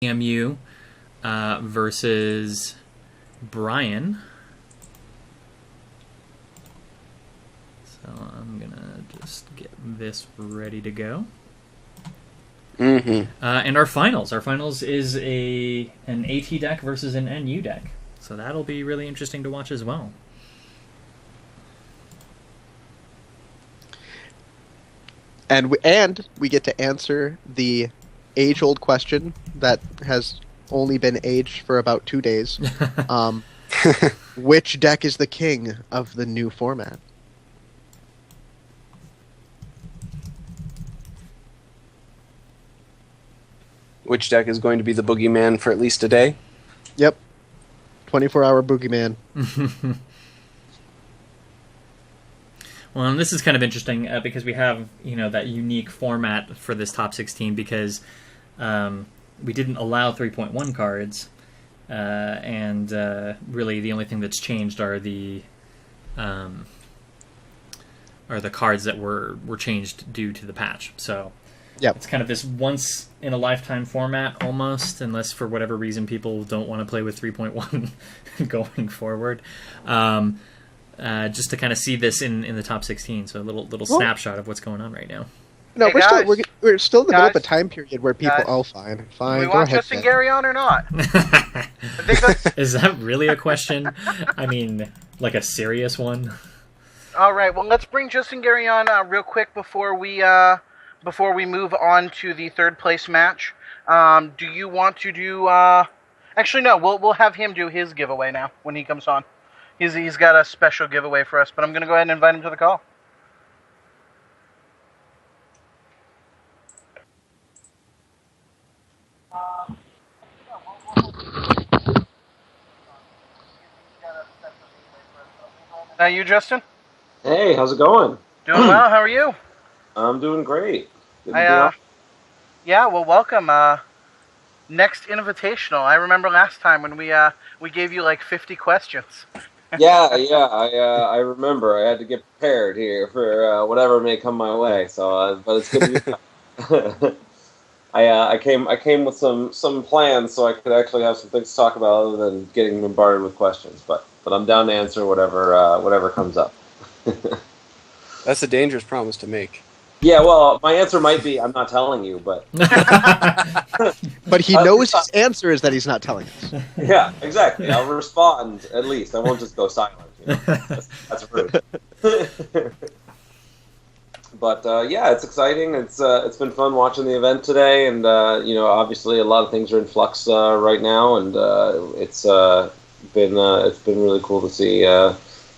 EMU versus Brian. So I'm gonna just get this ready to go. Mm-hmm. And our finals is an AT deck versus an NU deck. So that'll be really interesting to watch as well. And we get to answer the age-old question that has only been aged for about 2 days. Which deck is the king of the new format? Which deck is going to be the boogeyman for at least a day? Yep. 24-hour boogeyman. Well, and this is kind of interesting because we have, that unique format for this top 16 because we didn't allow 3.1 cards, and really the only thing that's changed are the cards that were changed due to the patch. So yep. It's kind of this once in a lifetime format almost, unless for whatever reason people don't want to play with 3.1 going forward. Just to kind of see this in the top 16, so a little snapshot of what's going on right now. No, Hey, we're still in the middle of a Guys. time period where people. Guys. Oh, fine, Do fine. we Go want ahead. Justin Ben. Gary on or not? I think that's... Is that really a question? I mean, like a serious one? All right. Well, let's bring Justin Gary on real quick before we move on to the third place match. Do you want to do? Actually, no. We'll have him do his giveaway now when he comes on. He's got a special giveaway for us, but I'm going to go ahead and invite him to the call. You, Justin? Hey, how's it going? Doing well. How are you? I'm doing great. Good to be on. Yeah. Well, welcome. Next Invitational. I remember last time when we gave you like 50 questions. Yeah. I remember. I had to get prepared here for whatever may come my way. So, but it's good to be back. I came with some plans so I could actually have some things to talk about other than getting bombarded with questions. But I'm down to answer whatever comes up. That's a dangerous promise to make. Yeah, well, my answer might be I'm not telling you, but But he knows his answer is that he's not telling us. yeah, exactly. I'll respond at least. I won't just go silent. That's rude. But yeah, it's exciting. It's been fun watching the event today, and obviously a lot of things are in flux right now, and it's been really cool to see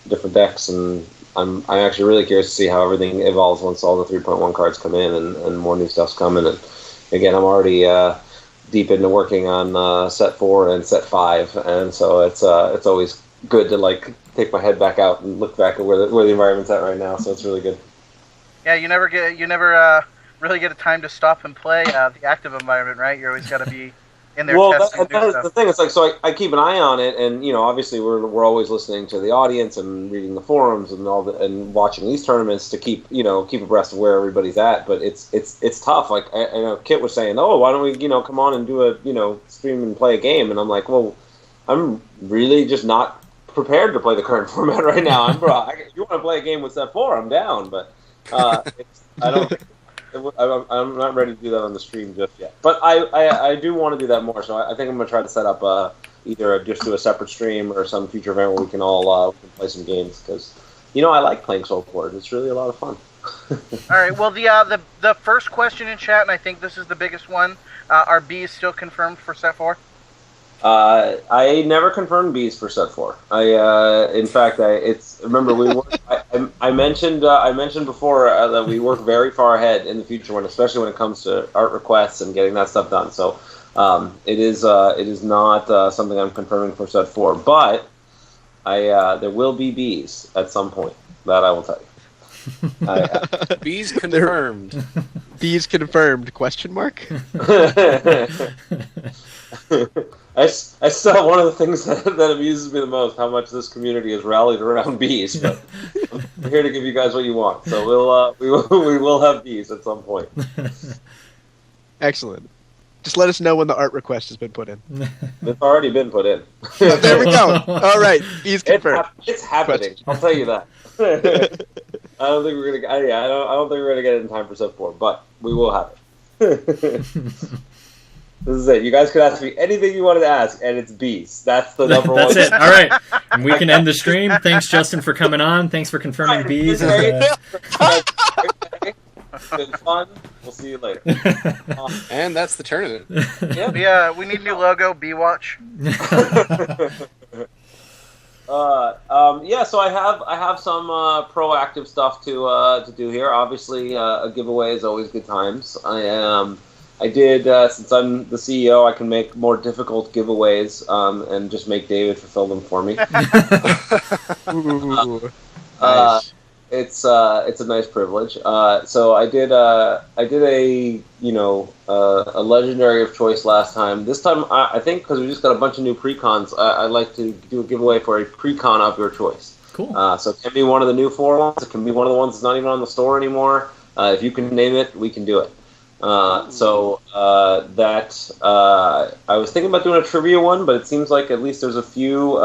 different decks, and I'm actually really curious to see how everything evolves once all the 3.1 cards come in and more new stuff's coming. And again, I'm already deep into working on set 4 and set 5, and so it's always good to take my head back out and look back at where the environment's at right now. So it's really good. Yeah, you never really get a time to stop and play the active environment, right? You always got to be in there testing that new is stuff. the thing. It's so I keep an eye on it, and obviously we're always listening to the audience and reading the forums and and watching these tournaments to keep abreast of where everybody's at. But it's tough. Like I know Kit was saying, oh, why don't we come on and do a stream and play a game? And I'm like, well, I'm really just not prepared to play the current format right now. If you want to play a game with set 4, I'm down, but I'm not ready to do that on the stream just yet. But I do want to do that more, so I think I'm going to try to set up either just do a separate stream or some future event where we can all play some games, because I like playing Soul Forge. It's really a lot of fun. All right. Well, the first question in chat, and I think this is the biggest one. Are bees still confirmed for set 4? I never confirmed bees for set 4. In fact, remember we work, I mentioned before that we work very far ahead in the future, especially when it comes to art requests and getting that stuff done. So it is not something I'm confirming for set 4, but there will be bees at some point. That I will tell you. Bees confirmed. Bees confirmed? Question mark. I still one of the things that amuses me the most, how much this community has rallied around bees. But I'm here to give you guys what you want, so we will have bees at some point. Excellent. Just let us know when the art request has been put in. It's already been put in. There we go. All right, he's confirmed. It's happening. I'll tell you that. I don't think we're gonna. I don't think we're gonna get it in time for Sub 4, but we will have it. This is it. You guys could ask me anything you wanted to ask, and it's bees. That's the number one. That's it. All right. And we can end the stream. Thanks, Justin, for coming on. Thanks for confirming bees. It's been fun. We'll see you later. And that's the tournament. Yeah, we need new logo, Bee Watch. Yeah, so I have some proactive stuff to do here. Obviously, a giveaway is always good times. I did since I'm the CEO, I can make more difficult giveaways and just make David fulfill them for me. Ooh, Nice. nice. It's a nice privilege. So I did a legendary of choice last time. This time I think because we just got a bunch of new precons, I'd like to do a giveaway for a precon of your choice. Cool. So it can be one of the new 4 ones. It can be one of the ones that's not even on the store anymore. If you can name it, we can do it. I was thinking about doing a trivia one, but it seems like at least there's a few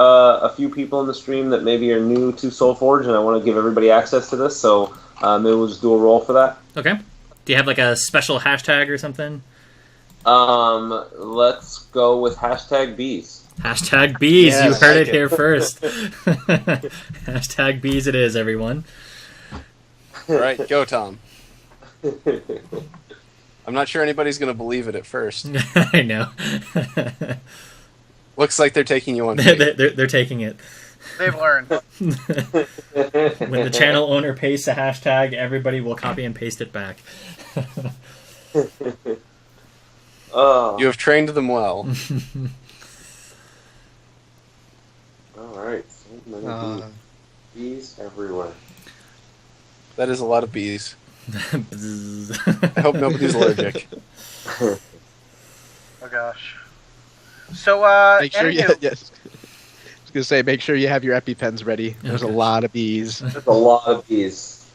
people in the stream that maybe are new to SoulForge, and I want to give everybody access to this. So maybe we'll just do a roll for that. Okay. Do you have like a special hashtag or something? Let's go with hashtag bees. Hashtag bees. Yes, You heard I it like here first. Hashtag bees it is, everyone. All right, go, Tom. I'm not sure anybody's going to believe it at first. I know. Looks like they're taking you on faith. they're taking it. They've learned. When the channel owner pastes a hashtag, everybody will copy and paste it back. Oh, You have trained them well. all right. So many bees everywhere. That is a lot of bees. I hope nobody's allergic. Oh gosh. So Make sure you. anywho, Yes. I was gonna say, make sure you have your EpiPens ready. There's a Okay. lot of bees. There's a lot of bees.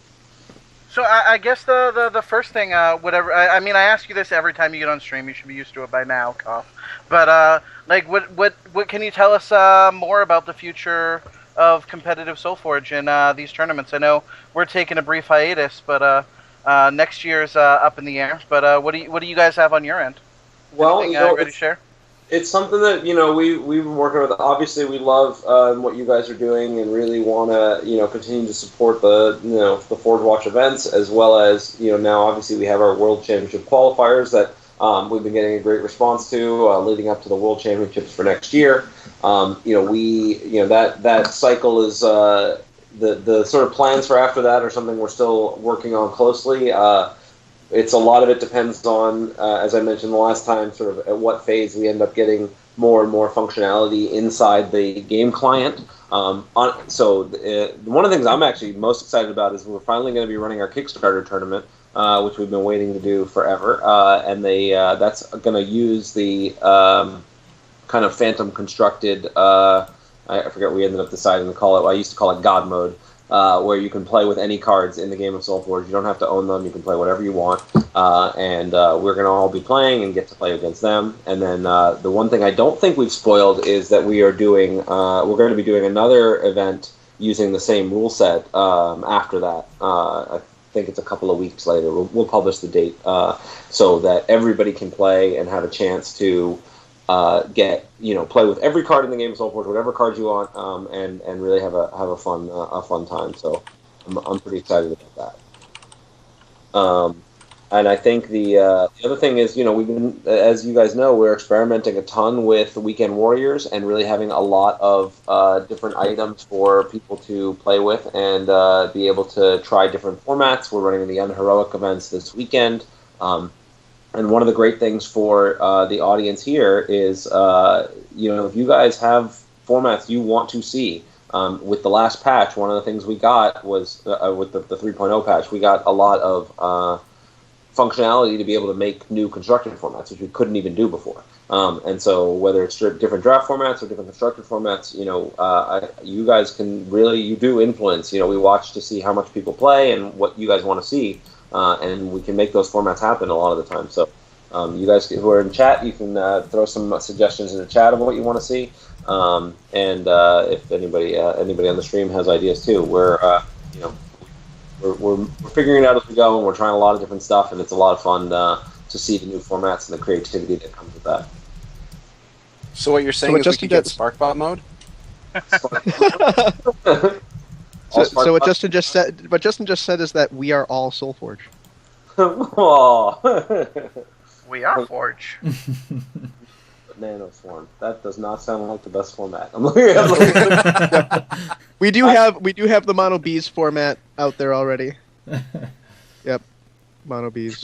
So I guess the first thing, whatever. I mean, I ask you this every time you get on stream. You should be used to it by now, cough. But like, what can you tell us more about the future of competitive SoulForge and these tournaments? I know we're taking a brief hiatus, but next year's up in the air. But what do you guys have on your end? Well, Anything, you know, ready to share? it's something that we've been working with. Obviously, we love what you guys are doing, and really want to continue to support the the Forge Watch events, as well as now obviously we have our World Championship qualifiers that we've been getting a great response to leading up to the World Championships for next year. That cycle is the sort of plans for after that are something we're still working on closely. It's a lot of it depends on, as I mentioned the last time, sort of at what phase we end up getting more and more functionality inside the game client. One of the things I'm actually most excited about is we're finally going to be running our Kickstarter tournament, which we've been waiting to do forever, and that's going to use the kind of phantom constructed. I forget what we ended up deciding to call it. I used to call it God mode. Where you can play with any cards in the game of SoulForge. You don't have to own them. You can play whatever you want. And we're going to all be playing and get to play against them. And then the one thing I don't think we've spoiled is that we're going to be doing another event using the same rule set after that. I think it's a couple of weeks later. We'll publish the date so that everybody can play and have a chance to play with every card in the game of SoulForge, whatever cards you want, and really have a fun time. So I'm pretty excited about that. And I think the other thing is, we've been, as you guys know, we're experimenting a ton with Weekend Warriors and really having a lot of different items for people to play with and be able to try different formats. We're running the Unheroic events this weekend. And one of the great things for the audience here is, if you guys have formats you want to see, with the last patch, one of the things we got was, with the 3.0 patch, we got a lot of functionality to be able to make new constructed formats, which we couldn't even do before. And so whether it's different draft formats or different constructed formats, you guys can really, you do influence. We watch to see how much people play and what you guys want to see. And we can make those formats happen a lot of the time. So you guys who are in chat, you can throw some suggestions in the chat of what you want to see. And if anybody on the stream has ideas too, we're figuring it out as we go, and we're trying a lot of different stuff, and it's a lot of fun to see the new formats and the creativity that comes with that. So what you're saying is we could get Sparkbot mode? So what Justin just said is that we are all SoulForge. We are Forge. Nanoswarm. That does not sound like the best format. I'm looking at We do have the Mono Bees format out there already. Yep. Mono Bees.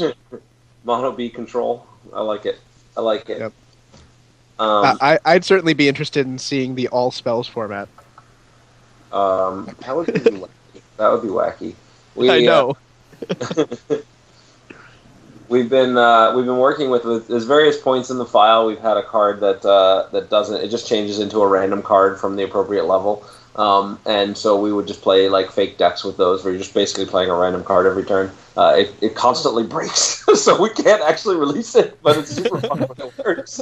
Mono Bee control. I like it. Yep. I'd certainly be interested in seeing the all spells format. That would be wacky. That would be wacky. I know. We've been working with there's various points in the file. We've had a card that doesn't. It just changes into a random card from the appropriate level. And so we would just play like fake decks with those, where you're just basically playing a random card every turn. It constantly breaks, so we can't actually release it, but it's super fun when it works.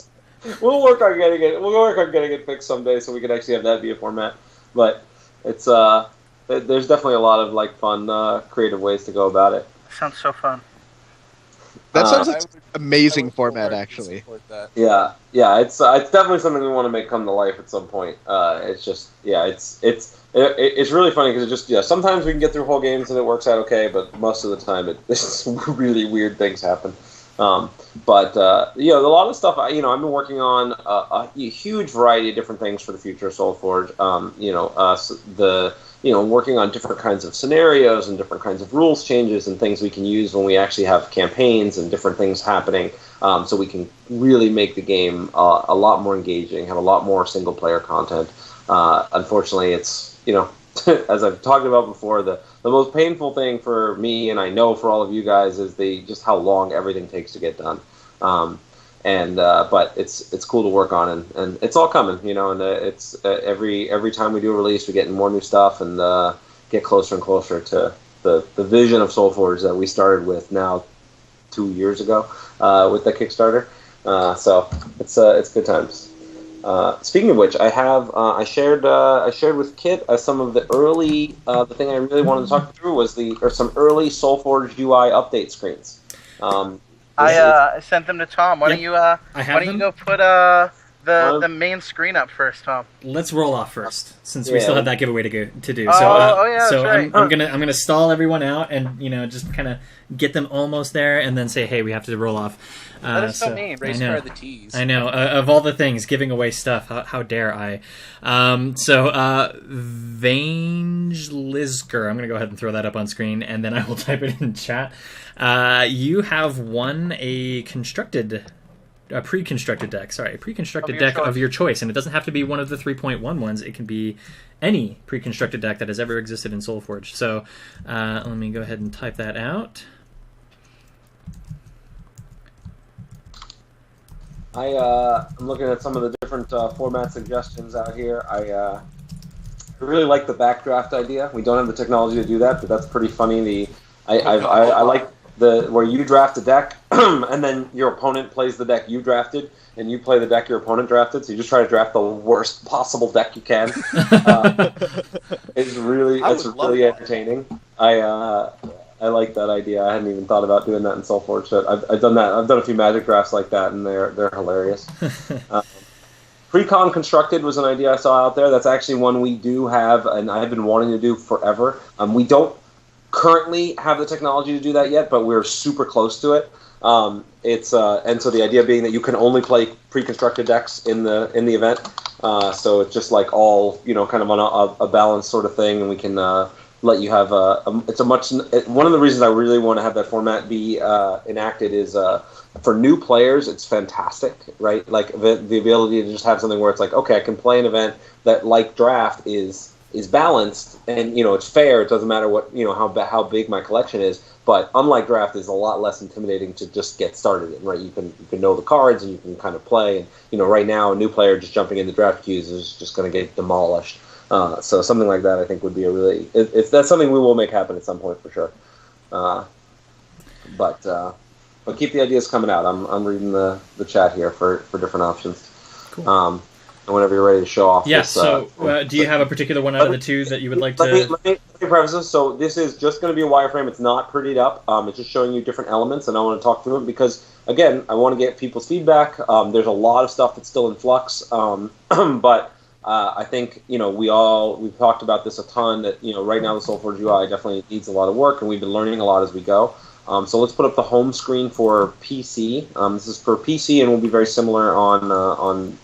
We'll work on getting it fixed someday, so we can actually have that be a format. But it's there's definitely a lot of like fun, creative ways to go about it. Sounds so fun. That sounds like an amazing format, actually. Yeah, it's definitely something we want to make come to life at some point. It's just, it's really funny because it just, sometimes we can get through whole games and it works out okay, but most of the time it's really weird things happen. But a lot of stuff, I've been working on a huge variety of different things for the future of SoulForge. Working on different kinds of scenarios and different kinds of rules changes and things we can use when we actually have campaigns and different things happening, so we can really make the game a lot more engaging, have a lot more single-player content. Unfortunately, it's, as I've talked about before, the most painful thing for me, and I know for all of you guys, is just how long everything takes to get done. But it's cool to work on, and it's all coming, and it's every time we do a release, we're getting more new stuff and get closer and closer to the vision of SoulForge that we started with now 2 years ago with the Kickstarter. So it's good times. Speaking of which, I shared with Kit some of the early the thing I really wanted to talk through was some early SoulForge UI update screens. I sent them to Tom. Why don't you go put the main screen up first, Tom? Let's roll off first, since we still have that giveaway to do. That's right. I'm gonna stall everyone out and just kind of get them almost there, and then say, hey, we have to roll off. That is so mean. Race car the tease. I know. Of all the things, giving away stuff. How dare I? Vangelizker. I'm going to go ahead and throw that up on screen, and then I will type it in chat. You have won a pre-constructed deck. Sorry, a pre-constructed deck of your choice, and it doesn't have to be one of the 3.1 ones. It can be any pre-constructed deck that has ever existed in SoulForge. So let me go ahead and type that out. I'm looking at some of the different format suggestions out here. I really like the backdraft idea. We don't have the technology to do that, but that's pretty funny. I like where you draft a deck, and then your opponent plays the deck you drafted, and you play the deck your opponent drafted. So you just try to draft the worst possible deck you can. It's really entertaining. I like that idea. I hadn't even thought about doing that in SoulForge. So I've done that. I've done a few Magic drafts like that, and they're hilarious. Pre-con constructed was an idea I saw out there. That's actually one we do have, and I've been wanting to do forever. We don't currently have the technology to do that yet, but we're super close to it. And so the idea being that you can only play pre-constructed decks in the event. So it's just like all kind of on a balanced sort of thing, and we can let you have one of the reasons I really want to have that format be enacted is for new players. It's fantastic, right? Like the ability to just have something where it's like, okay, I can play an event that, like draft, is balanced and it's fair. It doesn't matter what how big my collection is, but unlike draft, is a lot less intimidating to just get started in. Right, you can know the cards and you can kind of play. And right now, a new player just jumping into draft queues is just going to get demolished. So something like that, I think, would be that's something we will make happen at some point for sure. But But keep the ideas coming out. I'm reading the chat here for different options. Cool. And whenever you're ready to show off. Yeah. This, So, do you have a particular one out of the two that you would like to? Let me preface this. So this is just going to be a wireframe. It's not prettied up. It's just showing you different elements, and I want to talk through it because, again, I want to get people's feedback. There's a lot of stuff that's still in flux, but I think we've talked about this a ton. That right now the SoulForge UI definitely needs a lot of work, and we've been learning a lot as we go. So let's put up the home screen for PC. This is for PC, and will be very similar on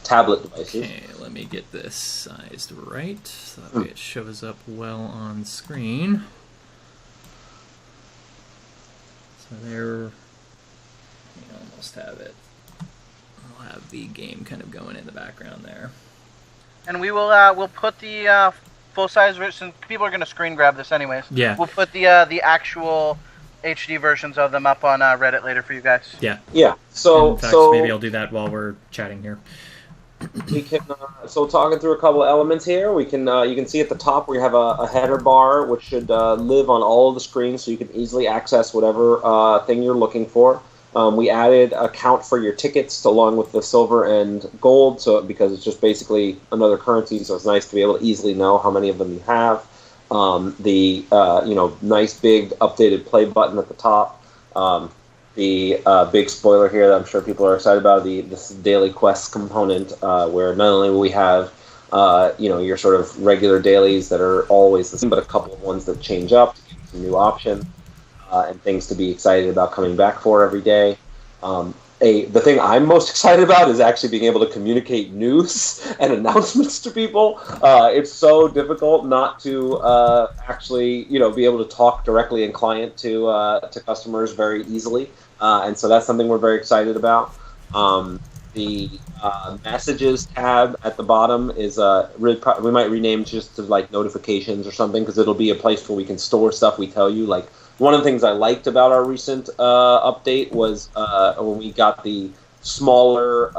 tablet devices. Okay, let me get this sized right, so that way it shows up well on screen. So there, we almost have it. I'll have the game kind of going in the background there. And we will we'll put the full-size version. People are going to screen grab this anyways. Yeah. We'll put the actual HD versions of them up on Reddit later for you guys. Yeah. Yeah. So in fact, maybe I'll do that while we're chatting here. We can talking through a couple of elements here. We can you can see at the top we have a header bar which should live on all of the screens, so you can easily access whatever thing you're looking for. We added a count for your tickets along with the silver and gold, so because it's just basically another currency, so it's nice to be able to easily know how many of them you have. The nice big updated play button at the top. The big spoiler here that I'm sure people are excited about, this daily quest component, where not only will we have your sort of regular dailies that are always the same, but a couple of ones that change up to give some new options and things to be excited about coming back for every day. The thing I'm most excited about is actually being able to communicate news and announcements to people. It's so difficult not to actually, be able to talk directly in client to customers very easily, and so that's something we're very excited about. The messages tab at the bottom is we might rename just to like notifications or something, because it'll be a place where we can store stuff we tell you. Like, one of the things I liked about our recent update was when we got the smaller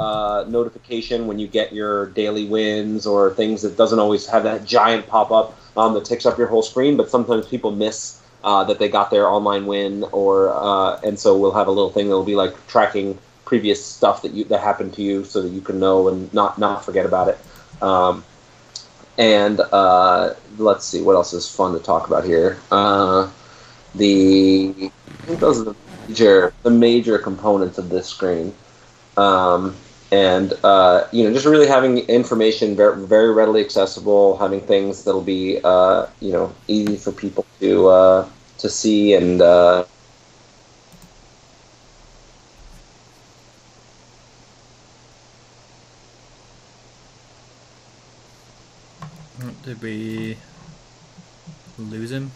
notification when you get your daily wins or things that doesn't always have that giant pop-up that takes up your whole screen, but sometimes people miss that they got their online win, and so we'll have a little thing that will be like tracking previous stuff that happened to you so that you can know and not forget about it. Let's see, what else is fun to talk about here? I think those are the major components of this screen, just really having information very, very readily accessible, having things that'll be easy for people to see and. Did we lose him?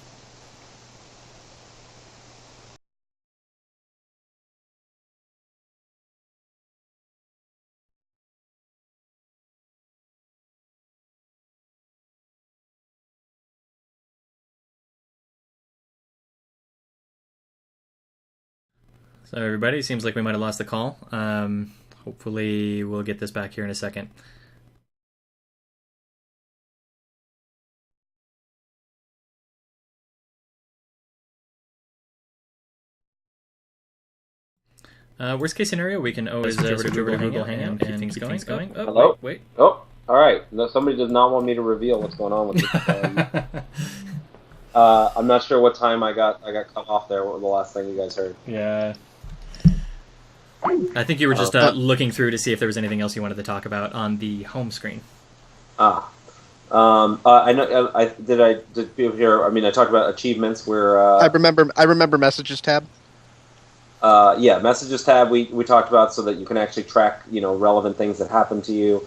So everybody, it seems like we might have lost the call. Hopefully we'll get this back here in a second. Worst case scenario, we can always switch over to Google Hangout and keep things going. Oh, hello? Wait. Oh, all right. No, somebody does not want me to reveal what's going on with this. I'm not sure what time I got cut off there. What was the last thing you guys heard? Yeah. I think you were just looking through to see if there was anything else you wanted to talk about on the home screen. I know. Did people hear? I mean, I talked about achievements where. I remember messages tab. Messages tab we talked about, so that you can actually track relevant things that happen to you.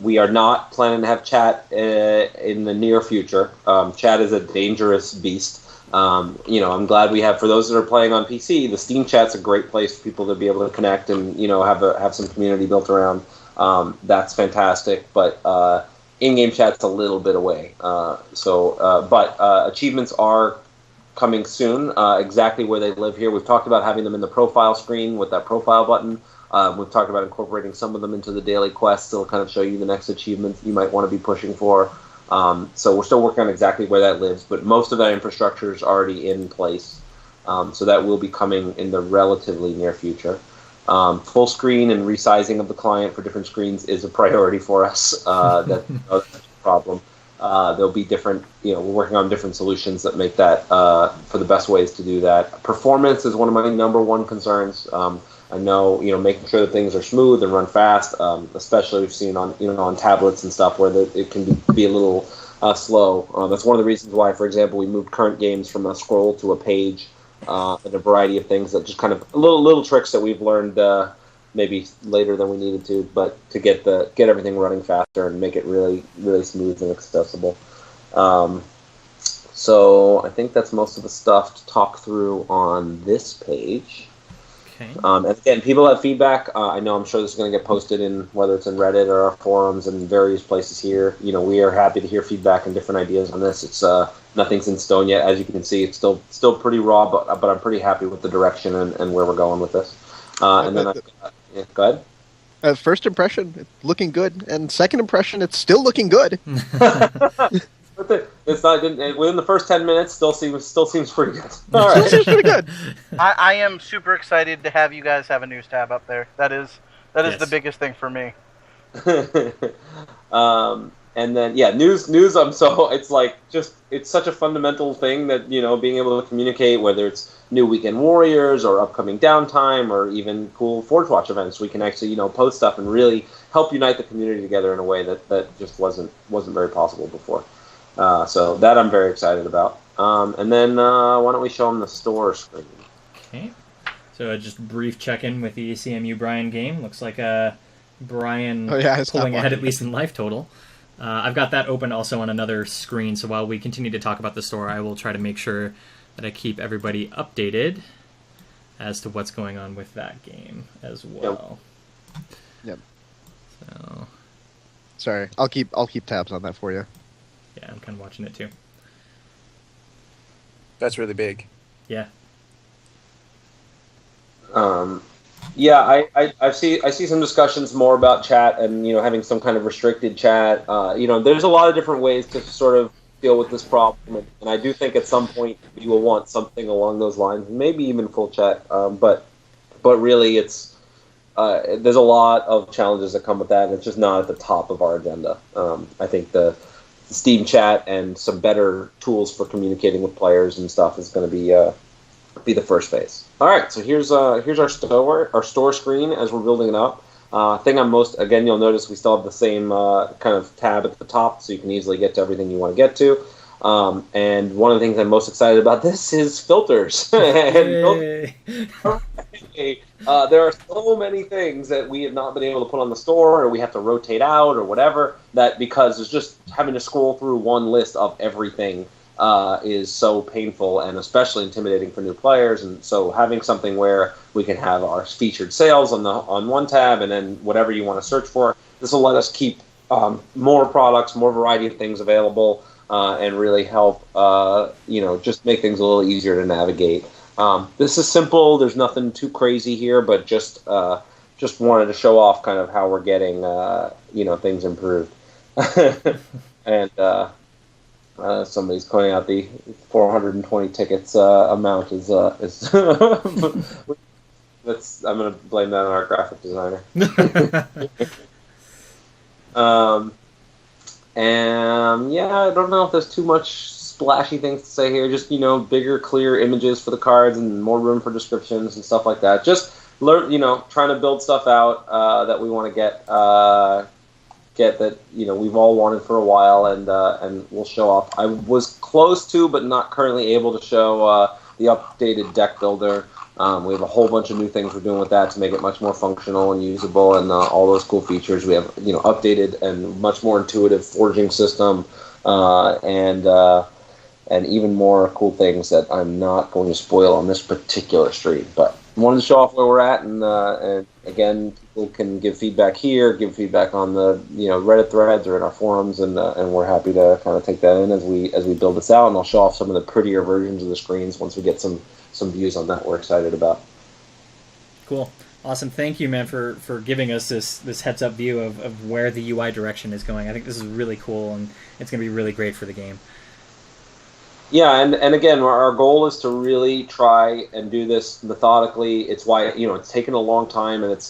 We are not planning to have chat in the near future. Chat is a dangerous beast. I'm glad we have, for those that are playing on PC, the Steam chat's a great place for people to be able to connect and have some community built around. That's fantastic, but in-game chat's a little bit away. But achievements are coming soon, exactly where they live here. We've talked about having them in the profile screen with that profile button. We've talked about incorporating some of them into the daily quests. It'll kind of show you the next achievement you might want to be pushing for. So we're still working on exactly where that lives, but most of that infrastructure is already in place. So that will be coming in the relatively near future. Full screen and resizing of the client for different screens is a priority for us. That's a problem. There'll be different, we're working on different solutions that make that for the best ways to do that. Performance is one of my number one concerns. I know, making sure that things are smooth and run fast, especially we've seen on tablets and stuff where it can be a little slow. That's one of the reasons why, for example, we moved current games from a scroll to a page, and a variety of things that just kind of little tricks that we've learned maybe later than we needed to, but to get everything running faster and make it really, really smooth and accessible. So I think that's most of the stuff to talk through on this page. Okay. And again, people have feedback. I know I'm sure this is going to get posted in whether it's in Reddit or our forums and various places here. We are happy to hear feedback and different ideas on this. It's nothing's in stone yet, as you can see. It's still pretty raw, but I'm pretty happy with the direction and where we're going with this. And then go ahead. First impression, it's looking good, and second impression, it's still looking good. It's not within the first 10 minutes. Still seems pretty good. All right. Still seems pretty good. I am super excited to have you guys have a news tab up there. That is Yes. the biggest thing for me. And then news. It's like it's such a fundamental thing that being able to communicate, whether it's new Weekend Warriors or upcoming downtime or even cool Forge Watch events, we can actually post stuff and really help unite the community together in a way that just wasn't very possible before. So that I'm very excited about. And then why don't we show them the store screen? Okay. So just brief check-in with the CMU Brian game. Looks like Brian pulling ahead at least in life total. I've got that open also on another screen, so while we continue to talk about the store, I will try to make sure that I keep everybody updated as to what's going on with that game as well. Yep. So, Sorry, I'll keep tabs on that for you. yeah, I'm kind of watching it too. That's really big. Yeah. I see some discussions more about chat and having some kind of restricted chat. There's a lot of different ways to sort of deal with this problem, and I do think at some point you will want something along those lines, maybe even full chat. But really, it's there's a lot of challenges that come with that, and it's just not at the top of our agenda. I think the Steam chat and some better tools for communicating with players and stuff is going to be the first phase. All right, so here's our store screen as we're building it up. Thing I'm again, you'll notice we still have the same kind of tab at the top, so you can easily get to everything you want to get to. And one of the things I'm most excited about this is filters. There are so many things that we have not been able to put on the store, or we have to rotate out, or whatever. That because it's just having to scroll through one list of everything is so painful and especially intimidating for new players. And so having something where we can have our featured sales on one tab, and then whatever you want to search for, this will let us keep more products, more variety of things available, and really help just make things a little easier to navigate. This is simple. There's nothing too crazy here, but just wanted to show off kind of how we're getting things improved. And somebody's pointing out the 420 tickets amount is I'm going to blame that on our graphic designer. And I don't know if there's too much splashy things to say here. Just bigger, clear images for the cards and more room for descriptions and stuff like that. Just learn, trying to build stuff out that we want to get that we've all wanted for a while, and we'll show off. I was close to, but not currently able to show the updated deck builder. We have a whole bunch of new things we're doing with that to make it much more functional and usable, and all those cool features. We have updated and much more intuitive forging system, and even more cool things that I'm not going to spoil on this particular stream. But I wanted to show off where we're at, and again, people can give feedback here, give feedback on the Reddit threads or in our forums, and we're happy to kind of take that in as we build this out. And I'll show off some of the prettier versions of the screens once we get some views on that we're excited about. Cool. Awesome. Thank you, man, for giving us this heads up view of where the UI direction is going. I think this is really cool, and it's going to be really great for the game. Yeah, and again, our goal is to really try and do this methodically. It's why it's taken a long time, and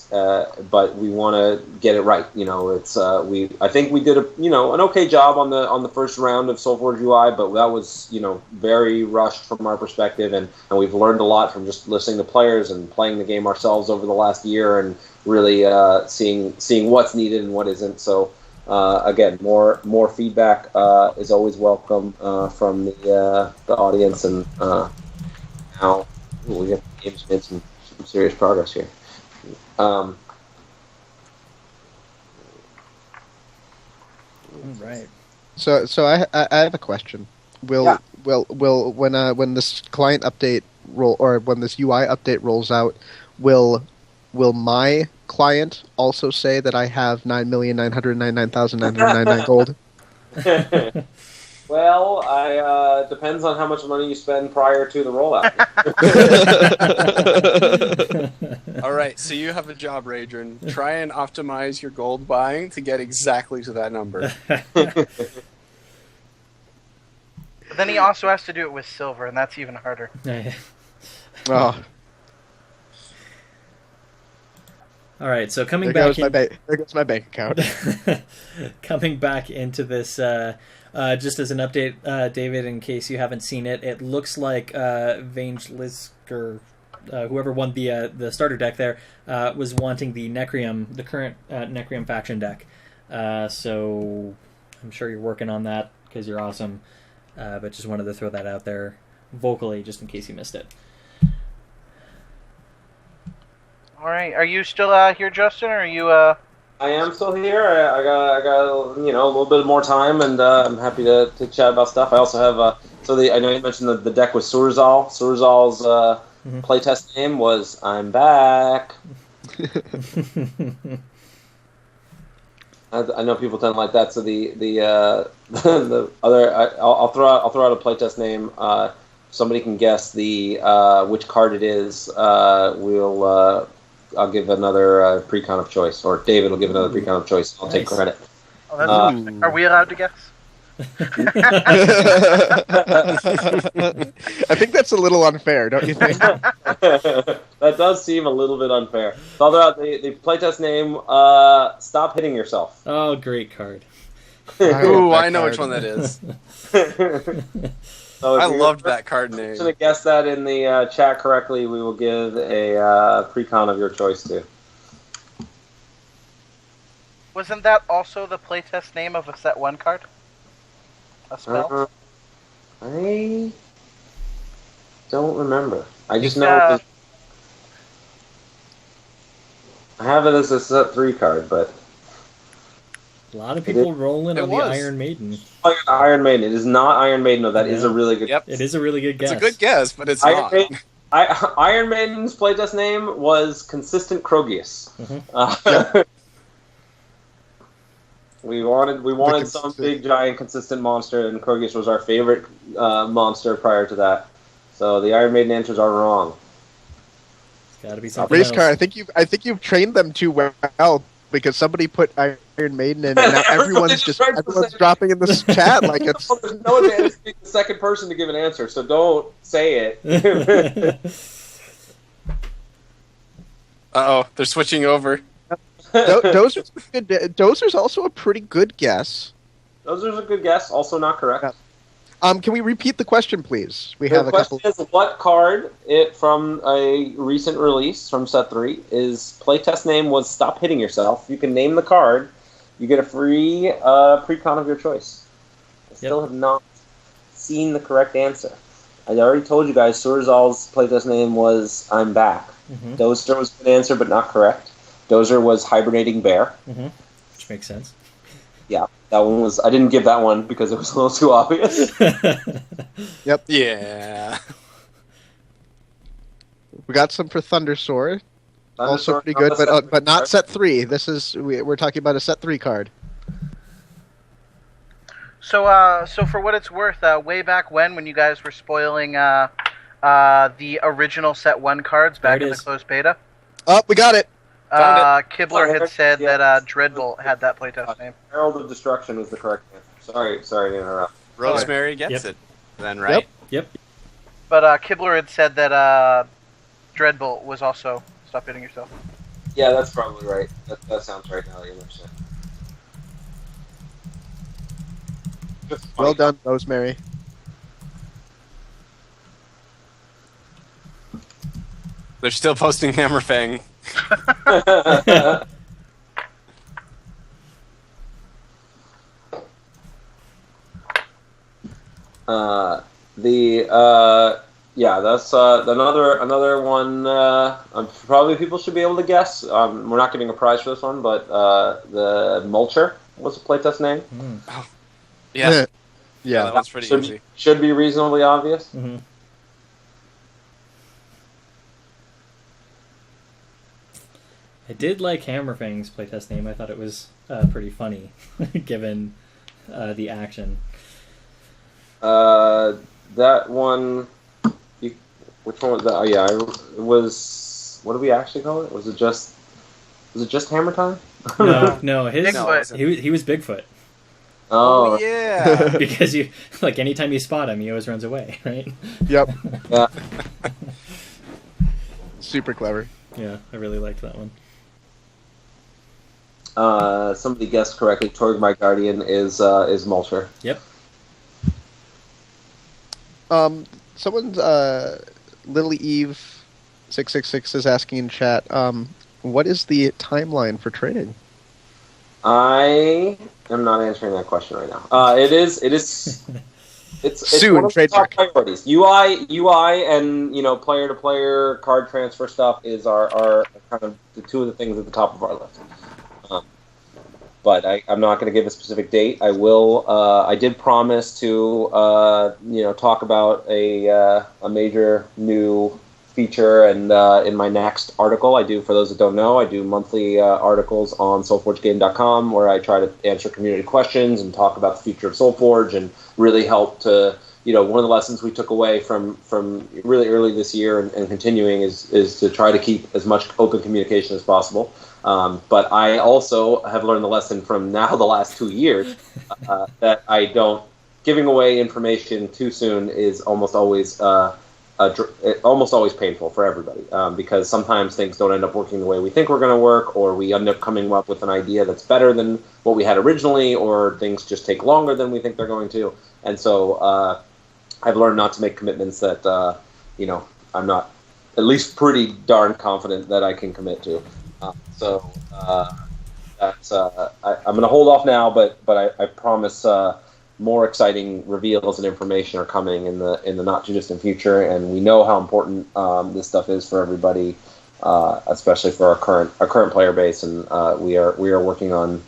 but we want to get it right. I think we did an okay job on the first round of SoulForge UI, but that was very rushed from our perspective, and we've learned a lot from just listening to players and playing the game ourselves over the last year, and really seeing what's needed and what isn't. So. Again, more feedback is always welcome from the audience, and now we have the game's made some serious progress here. All right. So I have a question. Will when this client update when this UI update rolls out, will my client also say that I have 9,999,999 gold? Well, depends on how much money you spend prior to the rollout. All right, so you have a job, Radron. Try and optimize your gold buying to get exactly to that number. But then he also has to do it with silver, and that's even harder. Oh, All right, so coming there back goes my bank account. coming back into this, just as an update, David, in case you haven't seen it, it looks like Vangelisker, whoever won the starter deck there, was wanting the Necrium, the current Necrium faction deck. So I'm sure you're working on that because you're awesome. But just wanted to throw that out there vocally, just in case you missed it. All right, are you still here, Justin, or are you? I am still here. I got a little bit more time, and I'm happy to chat about stuff. I also have I know you mentioned the deck with Surzal. Surzal's playtest name was "I'm Back." I know people tend to like that. So the other I'll throw out a playtest name. Somebody can guess the which card it is. I'll give another pre-con of choice, or David will give another pre-con of choice. I'll take credit. Oh, that's interesting. Are we allowed to guess? I think that's a little unfair, don't you think? That does seem a little bit unfair. So I'll throw out the playtest name. Stop hitting yourself. Oh, great card. Ooh, I know which one that is. So I loved that card name. If you're going to guess that in the chat correctly, we will give a pre-con of your choice too. Wasn't that also the playtest name of a set 1 card? A spell? I don't remember. I just know I have it as a set 3 card, but a lot of people rolling on the Iron Maiden. Oh, Iron Maiden. It is not Iron Maiden. No, that is a really good. Yep. It is a really good guess. It's a good guess, but it's not. Iron Maiden's playtest name was Consistent Krogius. We wanted some big giant consistent monster, and Krogius was our favorite monster prior to that. So the Iron Maiden answers are wrong. It's got to be something Race else. car. I think you've trained them too well, because somebody put Iron Maiden in, and now everyone's dropping in this chat like it's. There's no advantage to being the second person to give an answer, so don't say it. Uh-oh, they're switching over. Dozer's good. Dozer's also a pretty good guess. Dozer's a good guess, also not correct. Yeah. Can we repeat the question, please? We The have a question couple. is, what card from a recent release from set 3 is playtest name was Stop Hitting Yourself? You can name the card. You get a free pre-con of your choice. I still have not seen the correct answer. I already told you guys Surzal's playtest name was I'm Back. Dozer was a good answer, but not correct. Dozer was Hibernating Bear. Which makes sense. Yeah, that one was... I didn't give that one because it was a little too obvious. Yep. Yeah. We got some for Thundersaur. Also pretty good, but not set 3. This is we're talking about a set 3 card. So for what it's worth, way back when you guys were spoiling the original set 1 cards back in the closed beta. Oh, we got it. Kibler had said that Dreadbolt had that playtest name. Herald of Destruction was the correct answer. Sorry to interrupt. Rosemary gets it. then, right? Yep. But Kibler had said that Dreadbolt was also stop hitting yourself. Yeah, that's probably right. That sounds right now that you mention it. Just Well funny. done, Rosemary. They're still posting Hammerfang. Yeah, that's another one. Probably people should be able to guess. We're not getting a prize for this one, but the Mulcher was the playtest name. Yeah. Yeah. That one's pretty easy. Should be reasonably obvious. Mm-hmm. I did like Hammerfang's playtest name. I thought it was pretty funny, given the action. That one. Which one was that? Oh yeah, it was. What did we actually call it? Was it just Hammer Time? No, his Bigfoot. he was Bigfoot. Oh yeah. Because you anytime you spot him, he always runs away, right? Yep. yeah. Super clever. Yeah, I really liked that one. Somebody guessed correctly. Torg, my guardian, is Mulcher. Yep. Someone's Lily Eve 666 is asking in chat. What is the timeline for trading? I am not answering that question right now. It is. It's Soon, one of the top trademark. priorities. UI, and player to player card transfer stuff is our kind of the two of the things at the top of our list. But I'm not going to give a specific date. I will. I did promise to talk about a major new feature, and in my next article, I do. For those that don't know, I do monthly articles on SoulForgeGame.com where I try to answer community questions and talk about the future of SoulForge and really help to. One of the lessons we took away from really early this year and continuing is to try to keep as much open communication as possible. But I also have learned the lesson from now the last 2 years that giving away information too soon is almost always painful for everybody because sometimes things don't end up working the way we think we're going to work, or we end up coming up with an idea that's better than what we had originally, or things just take longer than we think they're going to. And so I've learned not to make commitments that I'm not at least pretty darn confident that I can commit to. So that's I'm going to hold off now, but I promise more exciting reveals and information are coming in the not too distant future, and we know how important this stuff is for everybody, especially for our current player base, and we are working on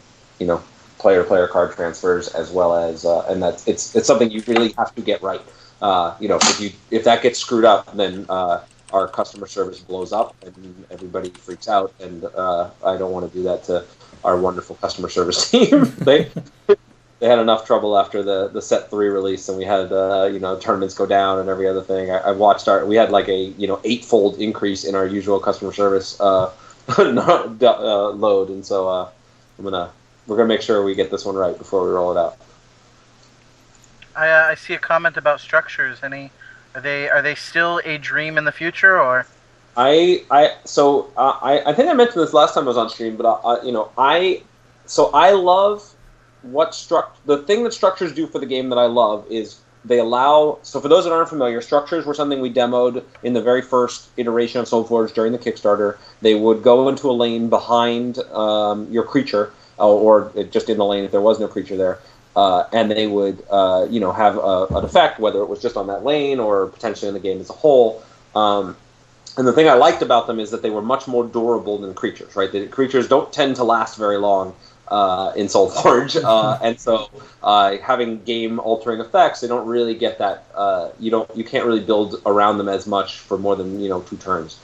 player to player card transfers as well as and that's it's something you really have to get right. If that gets screwed up, then our customer service blows up and everybody freaks out, and I don't want to do that to our wonderful customer service team. They had enough trouble after the set 3 release, and we had tournaments go down and every other thing. I watched we had like a 8-fold increase in our usual customer service load, and so we're gonna make sure we get this one right before we roll it out. I see a comment about structures. Are they still a dream in the future, or? I think I mentioned this last time I was on stream, but I love the thing that structures do for the game that I love is they allow. So for those that aren't familiar, structures were something we demoed in the very first iteration of SoulForge during the Kickstarter. They would go into a lane behind your creature, or just in the lane if there was no creature there. And they would, have an effect, whether it was just on that lane or potentially in the game as a whole. And the thing I liked about them is that they were much more durable than creatures, right? The creatures don't tend to last very long in SoulForge, and so having game-altering effects, they don't really get that. You can't really build around them as much for more than 2 turns.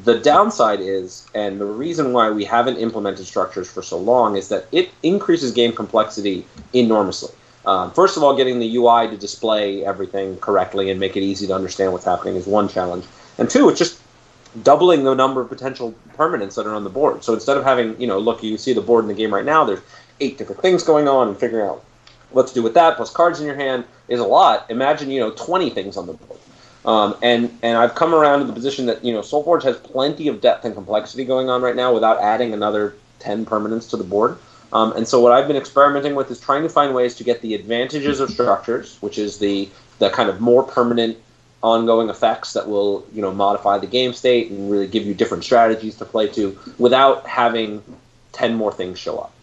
The downside is, and the reason why we haven't implemented structures for so long, is that it increases game complexity enormously. First of all, getting the UI to display everything correctly and make it easy to understand what's happening is one challenge. And 2, it's just doubling the number of potential permanents that are on the board. So instead of having, you see the board in the game right now, there's 8 different things going on, and figuring out what to do with that, plus cards in your hand, is a lot. Imagine, 20 things on the board. And I've come around to the position that, SoulForge has plenty of depth and complexity going on right now without adding another 10 permanents to the board. And so what I've been experimenting with is trying to find ways to get the advantages of structures, which is the kind of more permanent ongoing effects that will, modify the game state and really give you different strategies to play to without having 10 more things show up.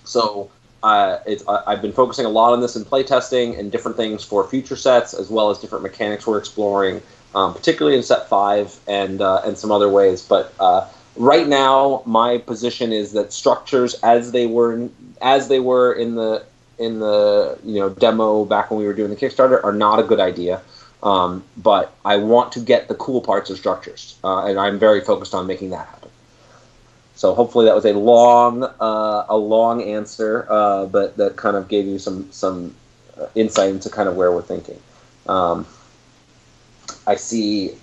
So I've been focusing a lot on this in playtesting and different things for future sets, as well as different mechanics we're exploring, particularly in set 5 and some other ways. But right now, my position is that structures, as they were in the demo back when we were doing the Kickstarter, are not a good idea. But I want to get the cool parts of structures, and I'm very focused on making that happen. So hopefully that was a long answer, but that kind of gave you some insight into kind of where we're thinking. I see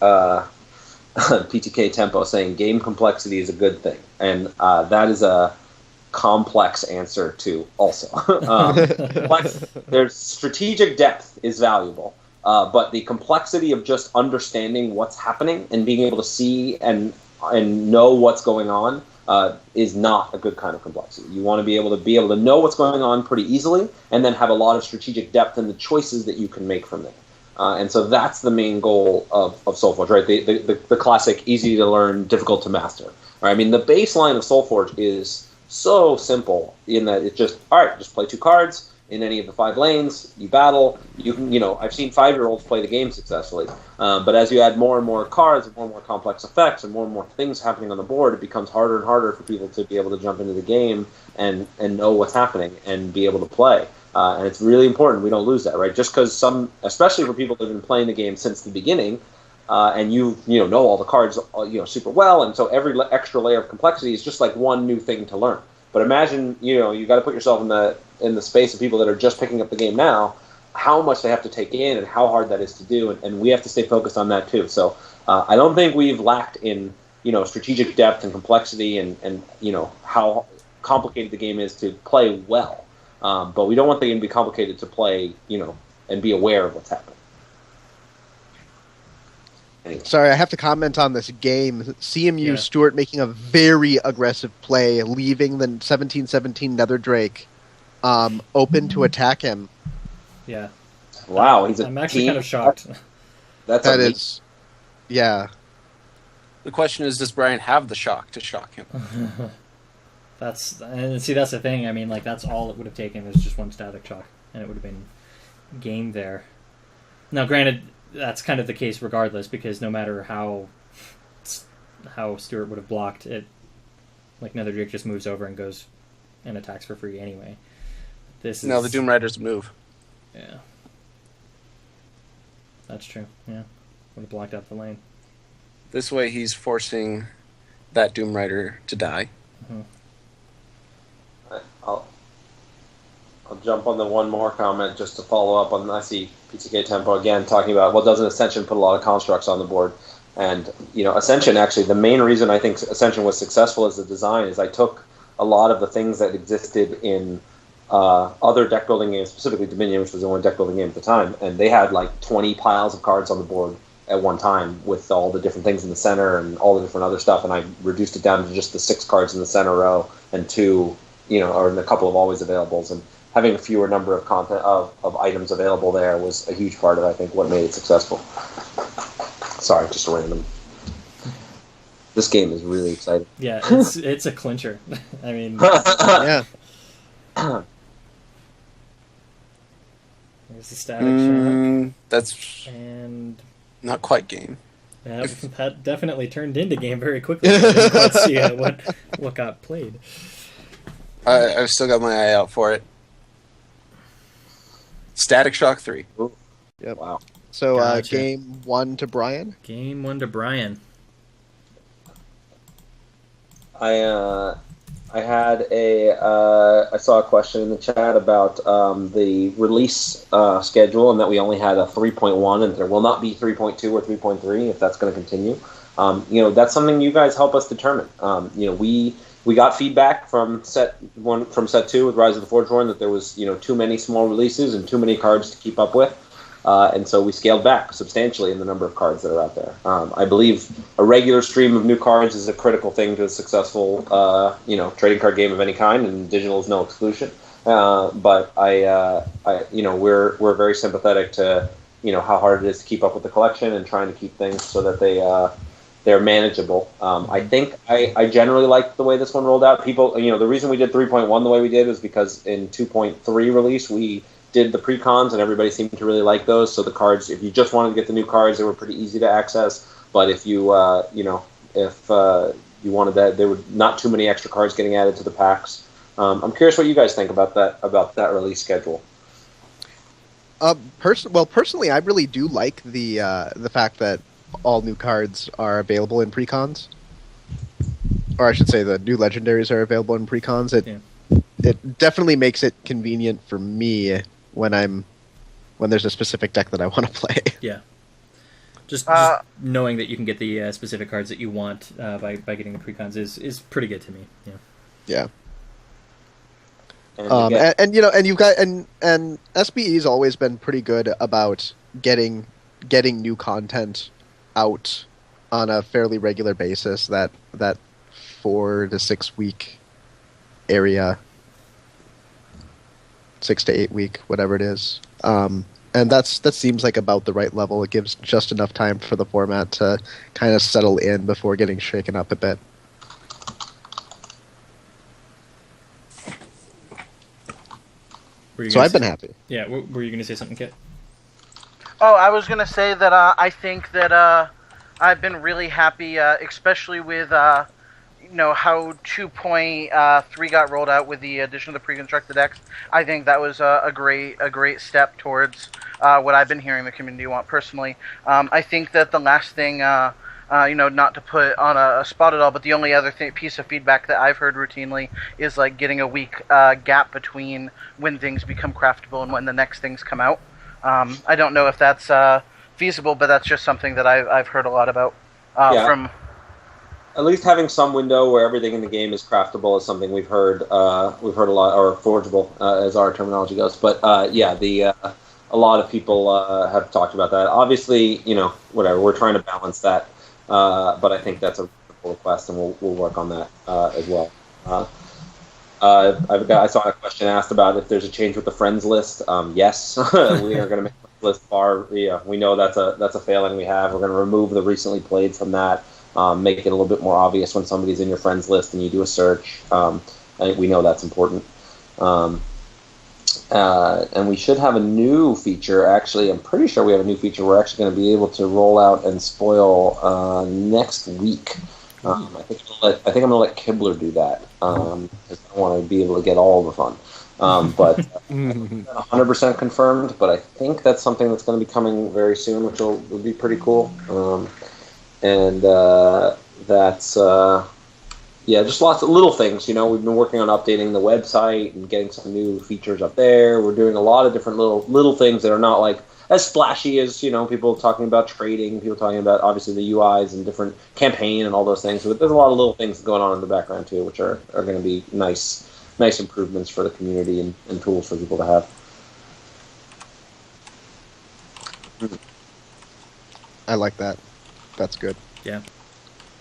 PTK Tempo saying game complexity is a good thing, and that is a complex answer too. Also, there's strategic depth is valuable, but the complexity of just understanding what's happening and being able to see and know what's going on is not a good kind of complexity. You want to be able to know what's going on pretty easily, and then have a lot of strategic depth in the choices that you can make from there. And so that's the main goal of SoulForge, right? The classic easy to learn, difficult to master. Right? I mean, the baseline of SoulForge is so simple in that it's just, all right, just play 2 cards in any of the 5 lanes, you battle. You can, I've seen 5-year-olds play the game successfully. But as you add more and more cards and more complex effects and more things happening on the board, it becomes harder and harder for people to be able to jump into the game and know what's happening and be able to play. And it's really important we don't lose that, right? Just because especially for people that have been playing the game since the beginning, and you know all the cards super well, and so every extra layer of complexity is just like one new thing to learn. But imagine you got to put yourself in the space of people that are just picking up the game now, how much they have to take in and how hard that is to do, and we have to stay focused on that too. So I don't think we've lacked in strategic depth and complexity and how complicated the game is to play well. But we don't want the game to be complicated to play, and be aware of what's happening. Anyway. Sorry, I have to comment on this game. CMU Stewart making a very aggressive play, leaving the 1717 Nether Drake open to attack him. Yeah. Wow, I'm actually kind of shocked. That is, yeah. The question is, does Brian have the shock to shock him? That's the thing. I mean, like, that's all it would have taken was just one static shock, and it would have been game there. Now, granted, that's kind of the case regardless, because no matter how Stewart would have blocked it, like, Nether Drake just moves over and goes and attacks for free anyway. The Doom Riders move. Yeah. That's true, yeah. Would have blocked out the lane. This way he's forcing that Doom Rider to die. Mm-hmm. I'll jump on the one more comment just to follow up on. I see PTK Tempo again talking about, well, doesn't Ascension put a lot of constructs on the board? And Ascension, actually, the main reason I think Ascension was successful as a design is I took a lot of the things that existed in other deck building games, specifically Dominion, which was the only deck building game at the time, and they had like 20 piles of cards on the board at one time with all the different things in the center and all the different other stuff, and I reduced it down to just the 6 cards in the center row and 2, or in a couple of always availables, and having a fewer number of content of items available there was a huge part of, I think, what made it successful. Sorry, just a random. This game is really exciting. Yeah, it's a clincher. I mean, yeah. There's the static shock. That's and not quite game. That definitely turned into game very quickly. Let's see what got played. I've still got my eye out for it. Static Shock 3. Yep. Wow. So Gotcha. game 1 to Brian. Game 1 to Brian. I had I saw a question in the chat about the release schedule, and that we only had a 3.1, and there will not be 3.2 or 3.3 if that's going to continue. That's something you guys help us determine. We we got feedback from set 2 with Rise of the Forgeborn that there was too many small releases and too many cards to keep up with. And so we scaled back substantially in the number of cards that are out there. I believe a regular stream of new cards is a critical thing to a successful, trading card game of any kind, and digital is no exclusion. But we're very sympathetic to how hard it is to keep up with the collection and trying to keep things so that they're manageable. I think I generally like the way this one rolled out. People, the reason we did 3.1 the way we did was because in 2.3 release we did the pre-cons, and everybody seemed to really like those. So the cards, if you just wanted to get the new cards, they were pretty easy to access. But if you wanted that, there were not too many extra cards getting added to the packs. I'm curious what you guys think about that release schedule. Personally, I really do like the fact that all new cards are available in pre-cons. Or I should say the new legendaries are available in pre-cons. It definitely makes it convenient for me when there's a specific deck that I want to play. Yeah. Just knowing that you can get the specific cards that you want by getting the precons is pretty good to me. Yeah. And SBE's always been pretty good about getting new content out on a fairly regular basis. That 4 to 6 week area. 6 to 8 week, whatever it is, and that seems like about the right level. It gives just enough time for the format to kind of settle in before getting shaken up a bit. So I've been happy. Yeah, were you going to say something, Kit? Oh, I was going to say that I think that I've been really happy, especially with how 2.3 got rolled out with the addition of the pre-constructed decks. I think that was a great step towards what I've been hearing the community want personally. I think that the last thing, not to put on a spot at all, but the only other piece of feedback that I've heard routinely is like getting a week gap between when things become craftable and when the next things come out. I don't know if that's feasible, but that's just something that I've heard a lot about from. At least having some window where everything in the game is craftable is something we've heard a lot, or forgeable as our terminology goes. But a lot of people have talked about that. Obviously, whatever, we're trying to balance that. But I think that's a request, and we'll work on that as well. I saw a question asked about if there's a change with the friends list. Yes, we are going to make the list far. Yeah, we know that's a failing we have. We're going to remove the recently played from that. Make it a little bit more obvious when somebody's in your friends list and you do a search. I think we know that's important. And we should have a new feature. Actually, I'm pretty sure we have a new feature we're actually going to be able to roll out and spoil next week. I think I'm going to let Kibler do that because I want to be able to get all the fun. But 100% confirmed. But I think that's something that's going to be coming very soon, which will be pretty cool. And that's just lots of little things. We've been working on updating the website and getting some new features up there. We're doing a lot of different little things that are not like as splashy as people talking about trading, people talking about obviously the UIs and different campaign and all those things. But there's a lot of little things going on in the background too, which are going to be nice improvements for the community and tools for people to have. I like that. That's good. Yeah.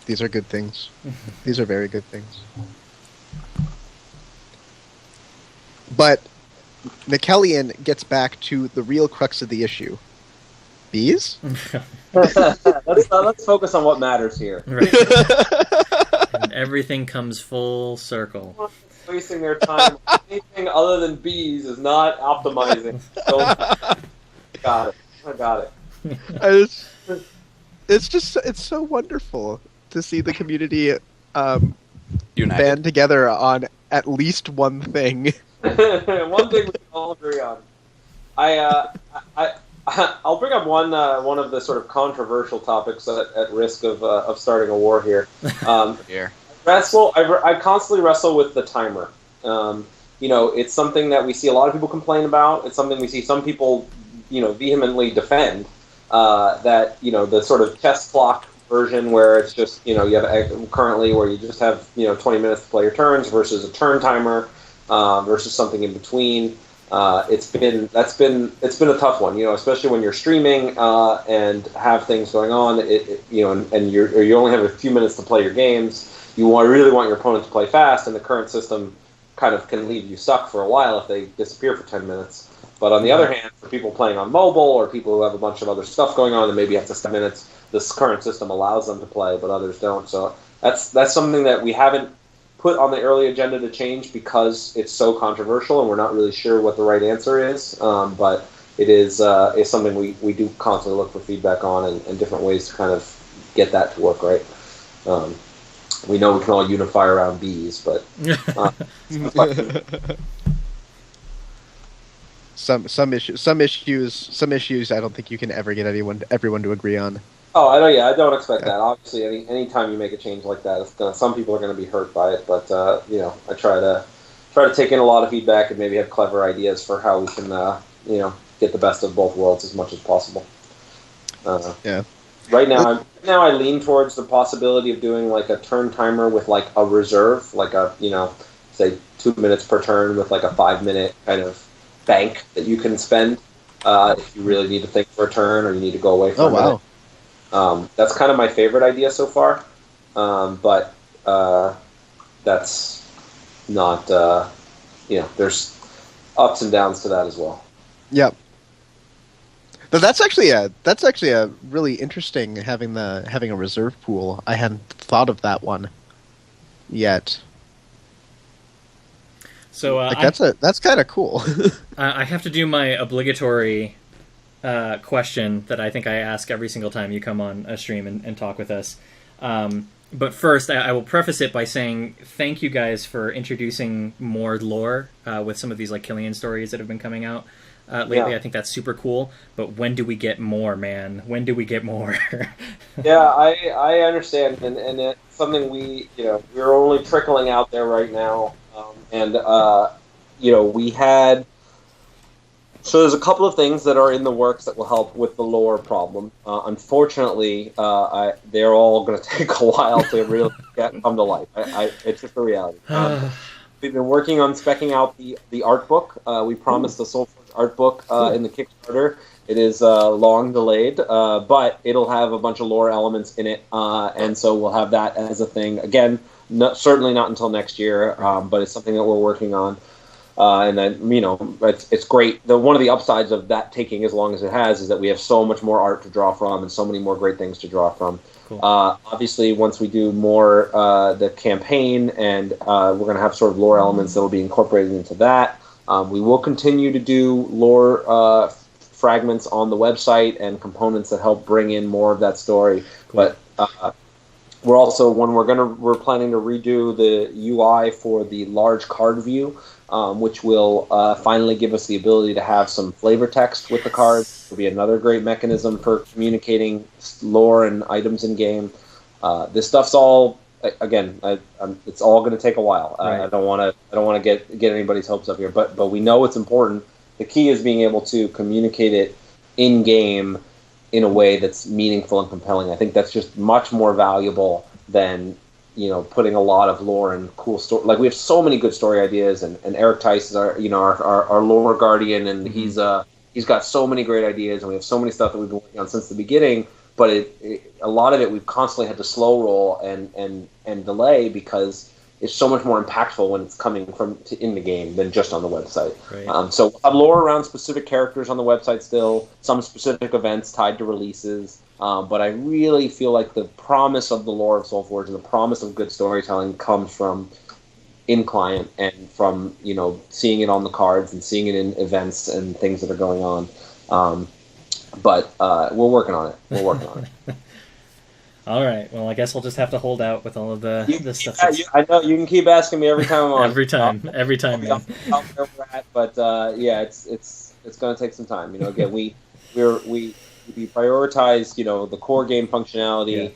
These are good things. These are very good things. But McKellian gets back to the real crux of the issue. Bees? Let's focus on what matters here. Right. And everything comes full circle. Wasting their time on anything other than bees is not optimizing. Got it. It's so wonderful to see the community band together on at least one thing. One thing we can all agree on. I'll bring up one of the sort of controversial topics at risk of starting a war here. I constantly wrestle with the timer. It's something that we see a lot of people complain about. It's something we see some people, vehemently defend. That the sort of chess clock version where it's just, you have currently where you just have, 20 minutes to play your turns versus a turn timer versus something in between. It's been a tough one, especially when you're streaming and have things going on. And you only have a few minutes to play your games. You really want your opponent to play fast, and the current system kind of can leave you stuck for a while if they disappear for 10 minutes. But on the other hand, for people playing on mobile or people who have a bunch of other stuff going on and maybe have to spend minutes, this current system allows them to play, but others don't. So that's something that we haven't put on the early agenda to change because it's so controversial and we're not really sure what the right answer is. But it is something we do constantly look for feedback on and different ways to kind of get that to work right. We know we can all unify around bees, but some issues I don't think you can ever get everyone to agree on. Oh, I don't expect that. Obviously, any time you make a change like that, some people are going to be hurt by it. But I try to take in a lot of feedback and maybe have clever ideas for how we can get the best of both worlds as much as possible. Yeah. Right now I lean towards the possibility of doing like a turn timer with like a reserve, like a say 2 minutes per turn with like a 5-minute kind of bank that you can spend if you really need to think for a turn or you need to go away for a minute. That's kind of my favorite idea so far, but that's not there's ups and downs to that as well. Yep. But that's actually a really interesting having a reserve pool. I hadn't thought of that one yet. So that's kind of cool. I have to do my obligatory question that I think I ask every single time you come on a stream and talk with us. But first, I will preface it by saying thank you guys for introducing more lore with some of these like Killian stories that have been coming out lately. Yeah. I think that's super cool. But when do we get more, man? When do we get more? Yeah, I understand, and it's something we're only trickling out there right now, we had. So there's a couple of things that are in the works that will help with the lore problem. Unfortunately, they're all going to take a while to really come to life. It's just a reality. We've been working on specking out the art book. We promised the Soulforge art book in the Kickstarter. It is long delayed, but it'll have a bunch of lore elements in it, and so we'll have that as a thing. Again, certainly not until next year, but it's something that we're working on. And then, it's great. One of the upsides of that taking as long as it has is that we have so much more art to draw from and so many more great things to draw from. Cool. Obviously, once we do more the campaign, and we're going to have sort of lore elements that will be incorporated into that. We will continue to do lore fragments on the website and components that help bring in more of that story. Cool. But we're planning to redo the UI for the large card view. Which will finally give us the ability to have some flavor text with the cards. It'll be another great mechanism for communicating lore and items in game. This stuff's all it's all going to take a while. Right. I don't want to get anybody's hopes up here, but we know it's important. The key is being able to communicate it in game in a way that's meaningful and compelling. I think that's just much more valuable than putting a lot of lore and cool story. Like we have so many good story ideas, and Eric Tice is our lore guardian, and he's got so many great ideas, and we have so many stuff that we've been working on since the beginning. But a lot of it we've constantly had to slow roll and delay because it's so much more impactful when it's coming in the game than just on the website. Right. So we'll have lore around specific characters on the website still, some specific events tied to releases. But I really feel like the promise of the lore of Soulforge and the promise of good storytelling comes from in-client and from, seeing it on the cards and seeing it in events and things that are going on. But we're working on it. All right. Well, I guess we'll just have to hold out with all of the stuff. Yeah, I know you can keep asking me every time I'm on. every time, man. I'll where we're at, but it's going to take some time. Again, we prioritize, the core game functionality,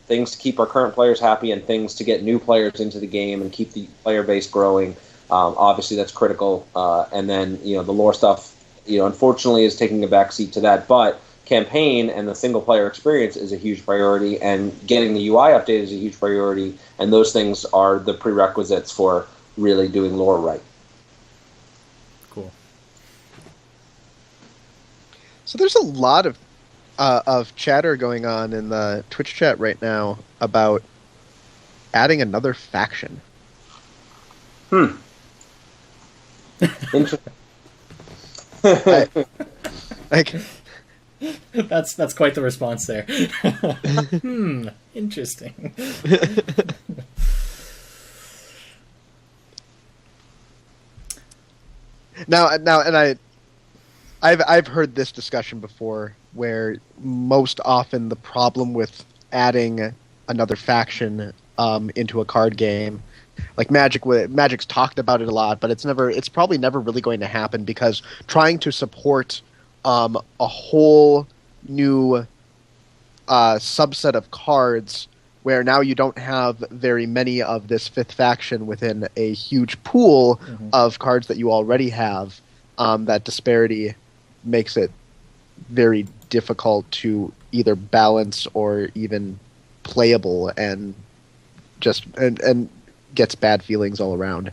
things to keep our current players happy, and things to get new players into the game and keep the player base growing. Obviously, that's critical. And then, the lore stuff, unfortunately, is taking a backseat to that. But campaign and the single player experience is a huge priority, and getting the UI update is a huge priority, and those things are the prerequisites for really doing lore right. Cool. So there's a lot of chatter going on in the Twitch chat right now about adding another faction. Interesting. That's quite the response there. Interesting. Now, and I've heard this discussion before, where most often the problem with adding another faction into a card game, like Magic's talked about it a lot, but it's probably never really going to happen, because trying to support a whole new subset of cards, where now you don't have very many of this fifth faction within a huge pool of cards that you already have, that disparity makes it very difficult to either balance or even playable, and gets bad feelings all around.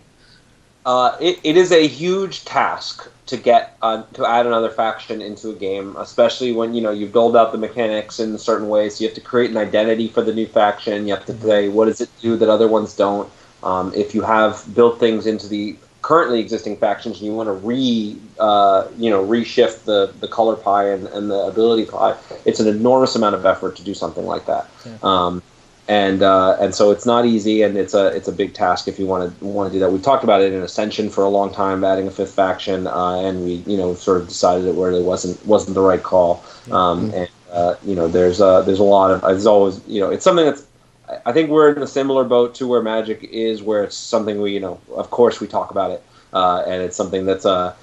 It is a huge task to get to add another faction into a game, especially when you've doled out the mechanics in certain ways. You have to create an identity for the new faction. You have to say, what does it do that other ones don't? If you have built things into the currently existing factions and you want to reshift the color pie and the ability pie, it's an enormous amount of effort to do something like that. Yeah. And so it's not easy, and it's a big task if you want to do that. We've talked about it in Ascension for a long time, adding a fifth faction, and we sort of decided it really wasn't the right call. And there's a lot of, there's always, it's something that's, I think we're in a similar boat to where Magic is, where it's something we, of course we talk about it, and it's something that's a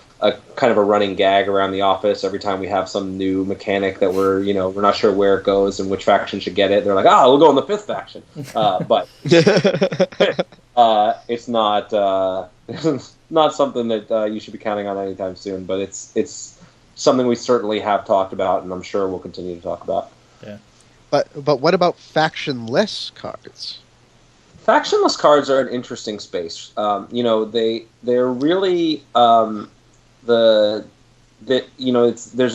kind of a running gag around the office every time we have some new mechanic that we're not sure where it goes and which faction should get it. They're like, we'll go in the fifth faction, but it's not not something that you should be counting on anytime soon. But it's something we certainly have talked about, and I'm sure we'll continue to talk about. Yeah. But what about factionless cards? Factionless cards are an interesting space. They're really there's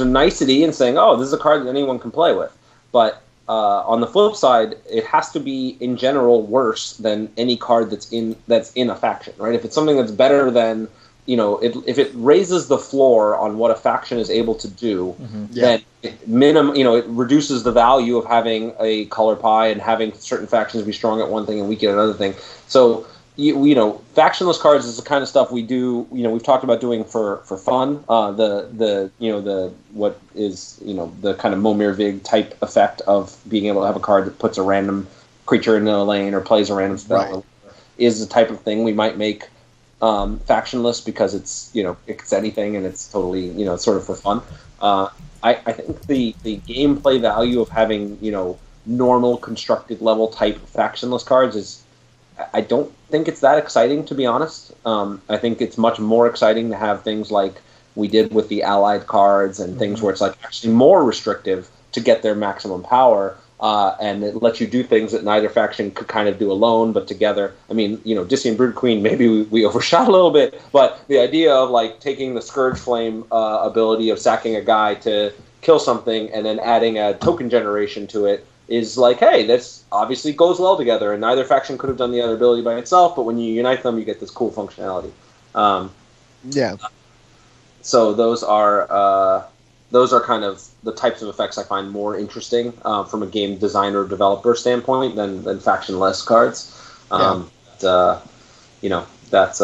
a nicety in saying, this is a card that anyone can play with, but on the flip side, it has to be in general worse than any card that's in a faction, right? If it's something that's better than if it raises the floor on what a faction is able to do, then it reduces the value of having a color pie and having certain factions be strong at one thing and weak at another thing. So factionless cards is the kind of stuff we do. We've talked about doing for fun. The what is the kind of Momir Vig type effect of being able to have a card that puts a random creature into a lane or plays a random spell, right, is the type of thing we might make factionless, because it's it's anything and it's totally sort of for fun. I think the gameplay value of having normal constructed level type factionless cards is, I don't think it's that exciting, to be honest. I think it's much more exciting to have things like we did with the allied cards and things where it's like actually more restrictive to get their maximum power, and it lets you do things that neither faction could kind of do alone, but together. I mean, Dissident Brood Queen, maybe we overshot a little bit, but the idea of like taking the Scourge Flame ability of sacking a guy to kill something and then adding a token generation to it is like, hey, this obviously goes well together, and neither faction could have done the other ability by itself, but when you unite them, you get this cool functionality. So those are kind of the types of effects I find more interesting from a game designer or developer standpoint than factionless cards. That's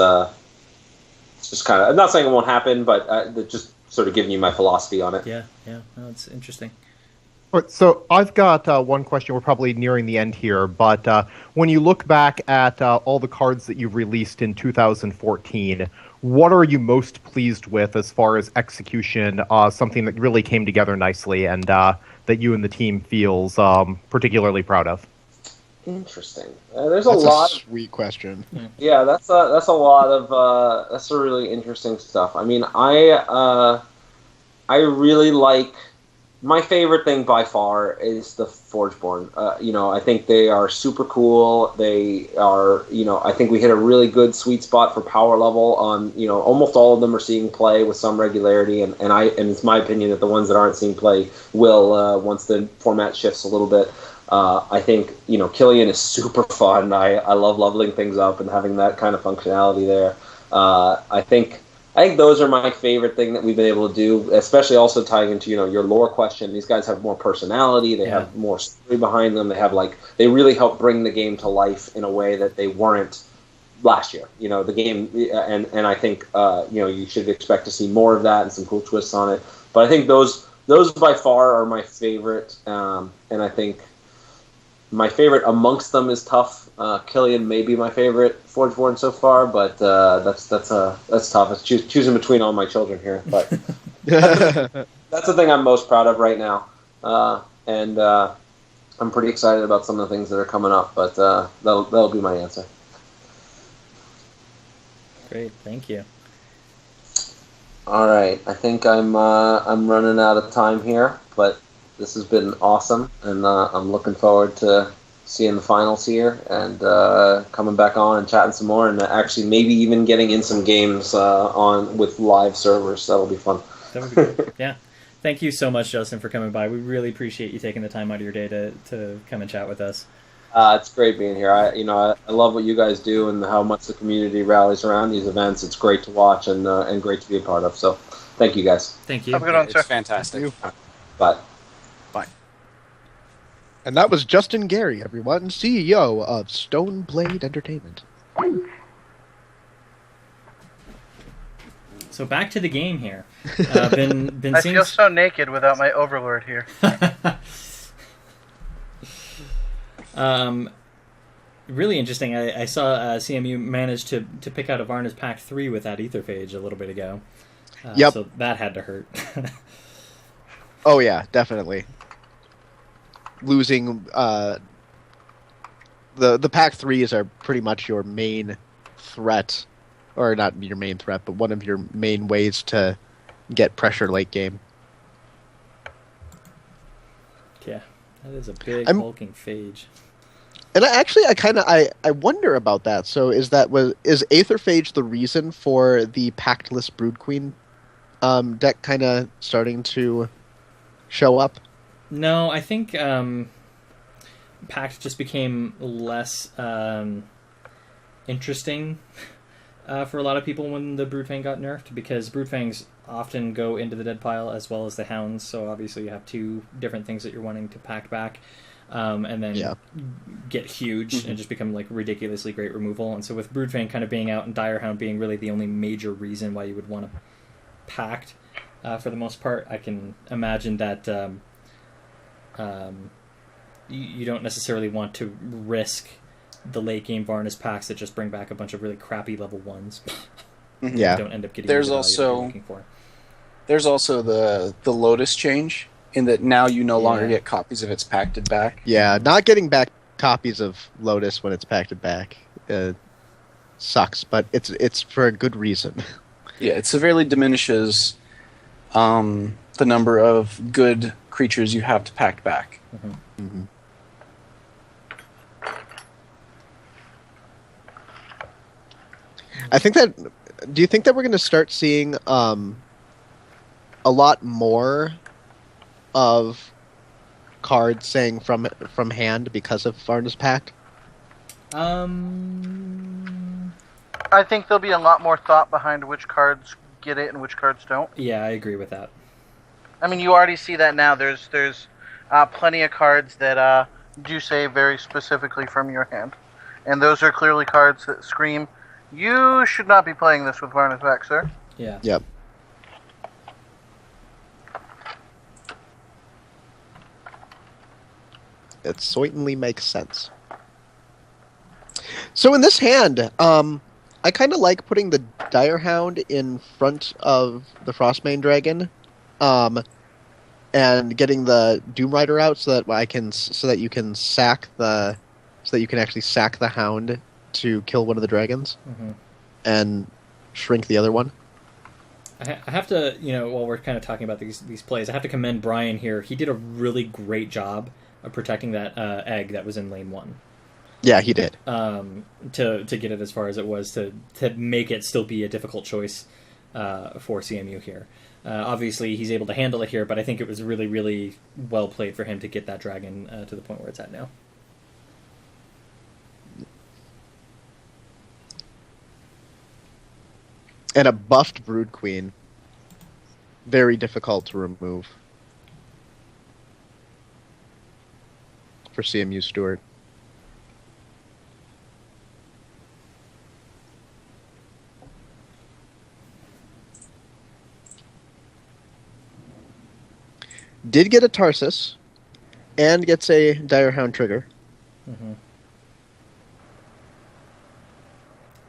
just kind of, I'm not saying it won't happen, but just sort of giving you my philosophy on it. Yeah, no, it's interesting. All right, so I've got one question. We're probably nearing the end here, but when you look back at all the cards that you've released in 2014, what are you most pleased with as far as execution, something that really came together nicely and that you and the team feels particularly proud of? Interesting. There's a lot. That's a sweet question. Yeah, that's a lot of that's a really interesting stuff. I mean, I really like my favorite thing by far is the Forgeborn. I think they are super cool. They are, I think we hit a really good sweet spot for power level on, almost all of them are seeing play with some regularity, and it's my opinion that the ones that aren't seeing play will once the format shifts a little bit. I think, Killian is super fun. I love leveling things up and having that kind of functionality there. I think those are my favorite thing that we've been able to do, especially also tying into, your lore question. These guys have more personality. They have more story behind them. They really help bring the game to life in a way that they weren't last year. The game, and I think, you should expect to see more of that and some cool twists on it. But I think those by far are my favorite. And I think my favorite amongst them is tough. Killian may be my favorite Forgeborn so far, but that's tough. It's choosing between all my children here, but that's the thing I'm most proud of right now, and I'm pretty excited about some of the things that are coming up. But that'll be my answer. Great, thank you. All right, I think I'm running out of time here, but this has been awesome, and I'm looking forward to seeing the finals here and coming back on and chatting some more, and actually maybe even getting in some games on with live servers. That'll be fun. That would be great. Yeah. Thank you so much, Justin, for coming by. We really appreciate you taking the time out of your day to come and chat with us. It's great being here. I love what you guys do and how much the community rallies around these events. It's great to watch and great to be a part of. So thank you guys. Thank you. Have a good one, sir. It's fantastic. Bye. And that was Justin Gary, everyone, CEO of Stoneblade Entertainment. So back to the game here. Been I feel so naked without my overlord here. Really interesting. I saw CMU managed to pick out a Varna's Pack 3 with that Etherphage a little bit ago. Yep. So that had to hurt. Oh yeah, definitely. Losing the Pack 3s are pretty much your main threat, or not your main threat, but one of your main ways to get pressure late game. Yeah, that is a big hulking phage. And I wonder about that. So is Aetherphage the reason for the Pactless Brood Queen deck kind of starting to show up? No, I think Pact just became less interesting for a lot of people when the Broodfang got nerfed, because Broodfangs often go into the dead pile as well as the Hounds, so obviously you have two different things that you're wanting to pack back, and then get huge and just become like ridiculously great removal. And so with Broodfang kind of being out and Direhound being really the only major reason why you would want to Pact for the most part, I can imagine that you don't necessarily want to risk the late game Varna's packs that just bring back a bunch of really crappy level ones. Yeah, don't end up getting there's the value that you're also looking for. There's also the Lotus change in that now you no longer get copies of its pacted back. Yeah, not getting back copies of Lotus when it's pacted back sucks, but it's for a good reason. Yeah, it severely diminishes the number of good creatures you have to pack back. I think that. Do you think that we're going to start seeing a lot more of cards saying from hand because of Varna's Pack? I think there'll be a lot more thought behind which cards get it and which cards don't. Yeah, I agree with that. I mean, you already see that now. There's plenty of cards that do say very specifically from your hand, and those are clearly cards that scream, "You should not be playing this with Varna's Pack, sir." Yeah. Yep. It certainly makes sense. So in this hand, I kind of like putting the Direhound in front of the Frostmane Dragon, and getting the Doom Rider out so that you can actually sack the Hound to kill one of the dragons, and shrink the other one. I have to, while we're kind of talking about these plays, I have to commend Brian here. He did a really great job of protecting that egg that was in lane 1. Yeah, he did. To get it as far as it was, to make it still be a difficult choice for CMU here. Obviously, he's able to handle it here, but I think it was really, really well played for him to get that dragon to the point where it's at now. And a buffed Brood Queen. Very difficult to remove. For CMU Stewart. Did get a Tarsus, and gets a Direhound trigger. Mm-hmm.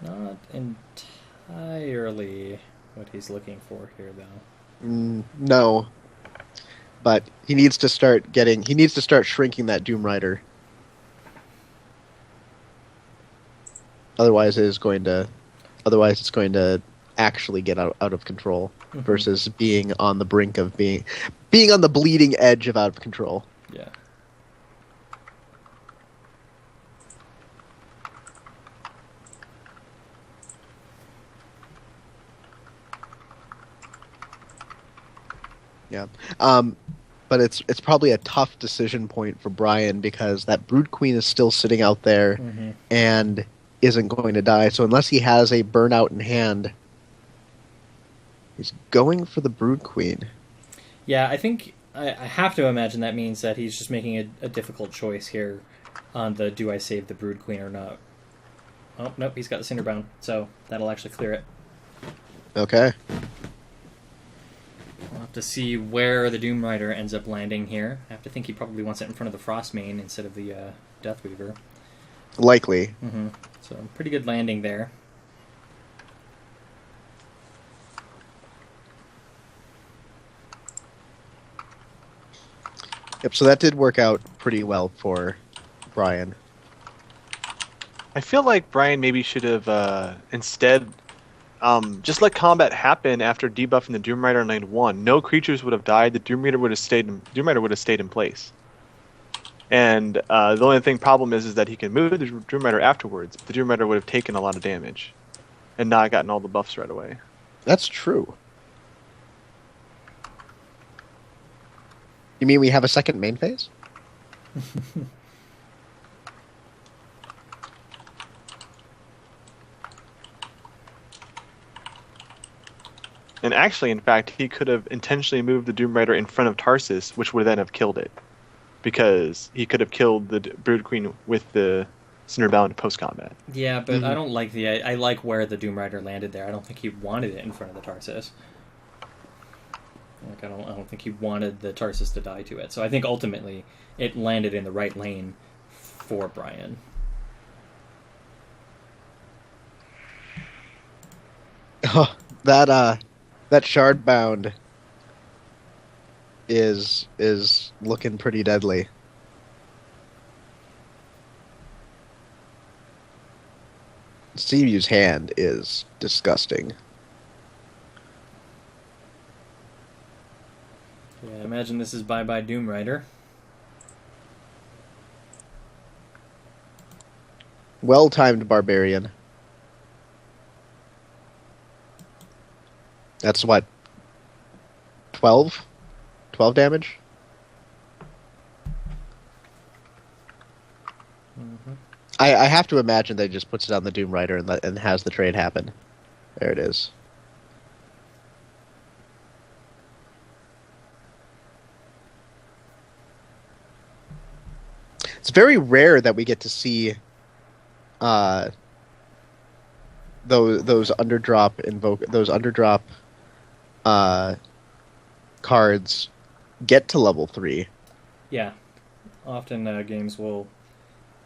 Not entirely what he's looking for here, though. No, but he needs to start shrinking that Doom Rider. Otherwise, it's going to actually get out of control. Mm-hmm. Versus being on the brink of being on the bleeding edge of out of control. Yeah. Yeah. But it's probably a tough decision point for Brian because that Brood Queen is still sitting out there mm-hmm. and isn't going to die. So unless he has a burnout in hand, he's going for the Brood Queen. Yeah, I think I have to imagine that means that he's just making a difficult choice here on the do I save the Brood Queen or not. Oh, nope, he's got the Cinderbound, so that'll actually clear it. Okay. We'll have to see where the Doom Rider ends up landing here. I have to think he probably wants it in front of the Frostmane instead of the Deathweaver. Likely. Mm-hmm. So, pretty good landing there. Yep, so that did work out pretty well for Brian. I feel like Brian maybe should have instead just let combat happen after debuffing the Doom Rider in lane 1. No creatures would have died. The Doom Rider would have stayed in place. And the only problem is that he can move the Doom Rider afterwards. But the Doom Rider would have taken a lot of damage and not gotten all the buffs right away. That's true. You mean we have a second main phase? And actually, in fact, he could have intentionally moved the Doom Rider in front of Tarsus, which would then have killed it. Because he could have killed the Brood Queen with the Cinderbound post-combat. Yeah, but I don't like I like where the Doom Rider landed there. I don't think he wanted it in front of the Tarsus. Like I don't think he wanted the Tarsus to die to it. So I think ultimately it landed in the right lane for Brian. Oh, that shard bound is looking pretty deadly. CMU's hand is disgusting. Yeah, I imagine this is bye-bye Doom Rider. Well-timed Barbarian. That's what? 12? 12 damage? Mm-hmm. I have to imagine that he just puts it on the Doom Rider and has the trade happen. There it is. It's very rare that we get to see those underdrop cards get to level 3. Yeah. Often games will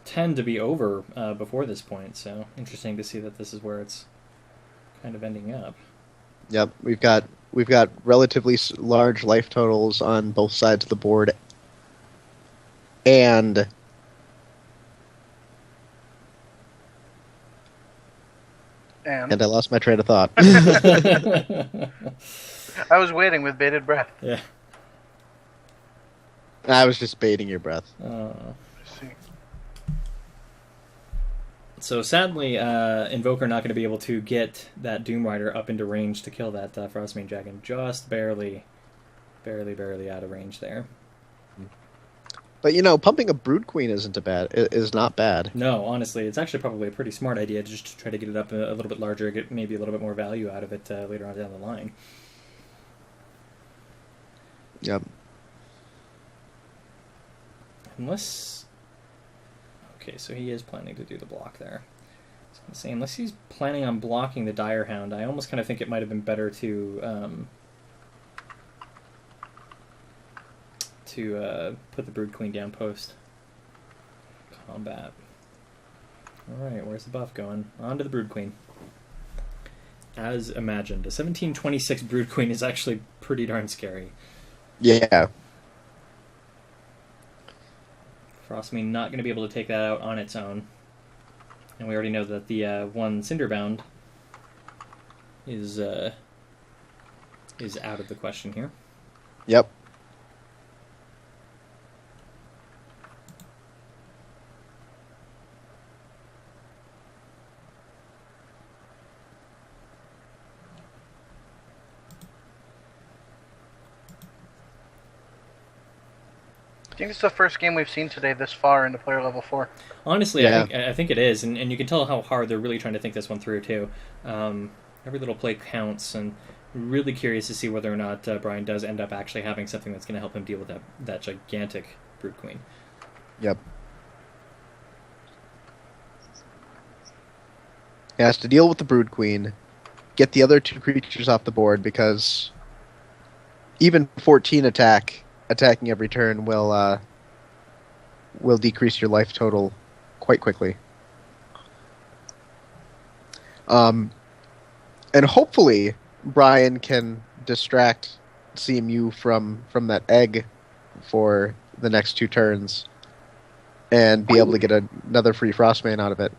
tend to be over before this point, so interesting to see that this is where it's kind of ending up. Yep, we've got relatively large life totals on both sides of the board, and I lost my train of thought. I was waiting with bated breath. Yeah. I was just baiting your breath. So sadly, Invoker not going to be able to get that Doom Rider up into range to kill that Frostmane Dragon. Just barely out of range there. But pumping a Brood Queen is not bad. No, honestly, it's actually probably a pretty smart idea to just try to get it up a little bit larger, get maybe a little bit more value out of it later on down the line. Yep. Unless... Okay, so he is planning to do the block there. I was going to say, unless he's planning on blocking the Dire Hound, I almost kind of think it might have been better to put the Brood Queen down post. Combat. Alright, where's the buff going? On to the Brood Queen. As imagined. A 1726 Brood Queen is actually pretty darn scary. Yeah. Frostmane not going to be able to take that out on its own. And we already know that the one Cinderbound is out of the question here. Yep. I think it's the first game we've seen today this far into player level 4. Honestly, Yeah. I think it is, and you can tell how hard they're really trying to think this one through, too. Every little play counts, and really curious to see whether or not Brian does end up actually having something that's going to help him deal with that gigantic Brood Queen. Yep. He has to deal with the Brood Queen, get the other two creatures off the board, because even 14 attacking every turn will decrease your life total quite quickly. And hopefully Brian can distract CMU from that egg for the next 2 turns and be able to get another free Frostmane out of it.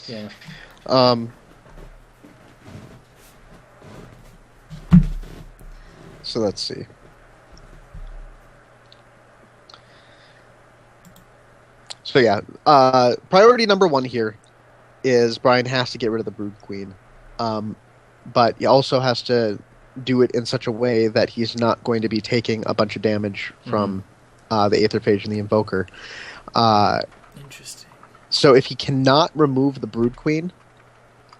Yeah. So let's see. So yeah, priority number 1 here is Brian has to get rid of the Brood Queen, but he also has to do it in such a way that he's not going to be taking a bunch of damage from the Aetherphage and the Invoker. Interesting. So if he cannot remove the Brood Queen,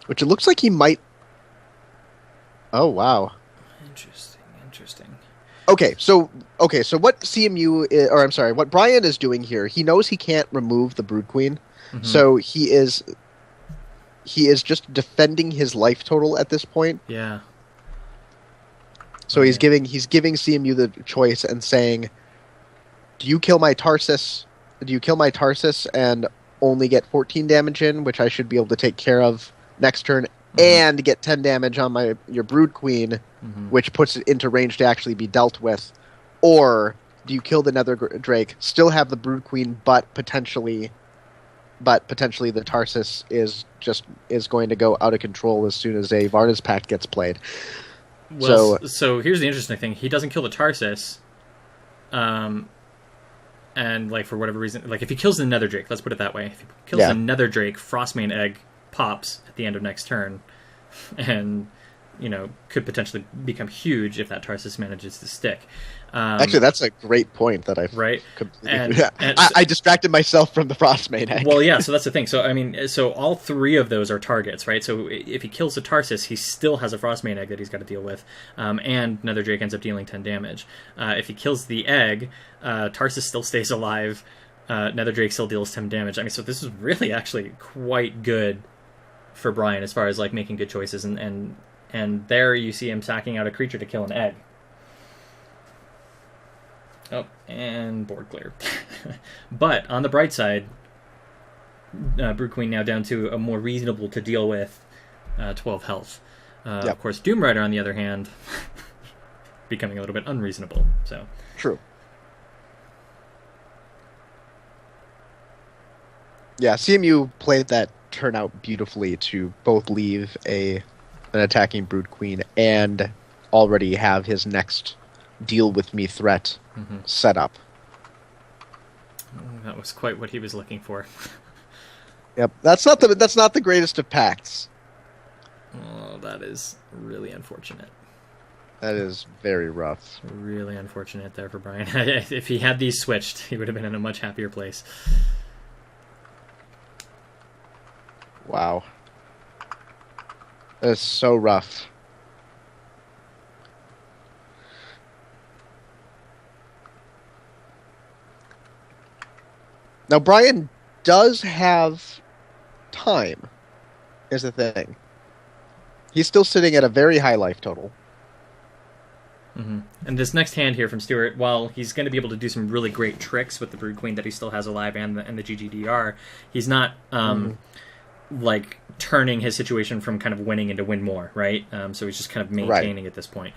which it looks like he might... Oh, wow. Interesting. Okay, so what what Brian is doing here, he knows he can't remove the Brood Queen, so he is just defending his life total at this point. Yeah. So he's giving CMU the choice and saying, do you kill my Tarsus and only get 14 damage in, which I should be able to take care of next turn, and get 10 damage on your Brood Queen, which puts it into range to actually be dealt with, or do you kill the Nether Drake, still have the Brood Queen, but potentially the Tarsus is going to go out of control as soon as a Varna's Pact gets played. Well, so here's the interesting thing: he doesn't kill the Tarsus, and for whatever reason, if he kills the Nether Drake, let's put it that way. If he kills the Nether Drake, Frostmane Egg pops at the end of next turn, and could potentially become huge if that Tarsus manages to stick. Actually, that's a great point that I distracted myself from the Frostmane Egg. Well, yeah, so that's the thing. So all 3 of those are targets, right? So if he kills the Tarsus, he still has a Frostmane Egg that he's got to deal with, and Nether Drake ends up dealing 10 damage. If he kills the egg, Tarsus still stays alive, Nether Drake still deals 10 damage. So this is really actually quite good for Brian as far as making good choices and And there you see him sacking out a creature to kill an egg. Oh, and board clear. But on the bright side, Brood Queen now down to a more reasonable to deal with 12 health. Of course, Doom Rider, on the other hand, becoming a little bit unreasonable. So True. Yeah, CMU played that turn out beautifully to both leave an attacking Brood Queen and already have his next deal with me threat set up. That was quite what he was looking for. Yep, that's not the greatest of pacts. Oh, that is really unfortunate. That is very rough. Really unfortunate there for Brian. If he had these switched, he would have been in a much happier place. Wow. That is so rough. Now, Brian does have time, is the thing. He's still sitting at a very high life total. Mm-hmm. And this next hand here from Stuart, while he's going to be able to do some really great tricks with the Brood Queen that he still has alive and the GGDR, he's not like turning his situation from kind of winning into win more, right? So he's just kind of maintaining at this point.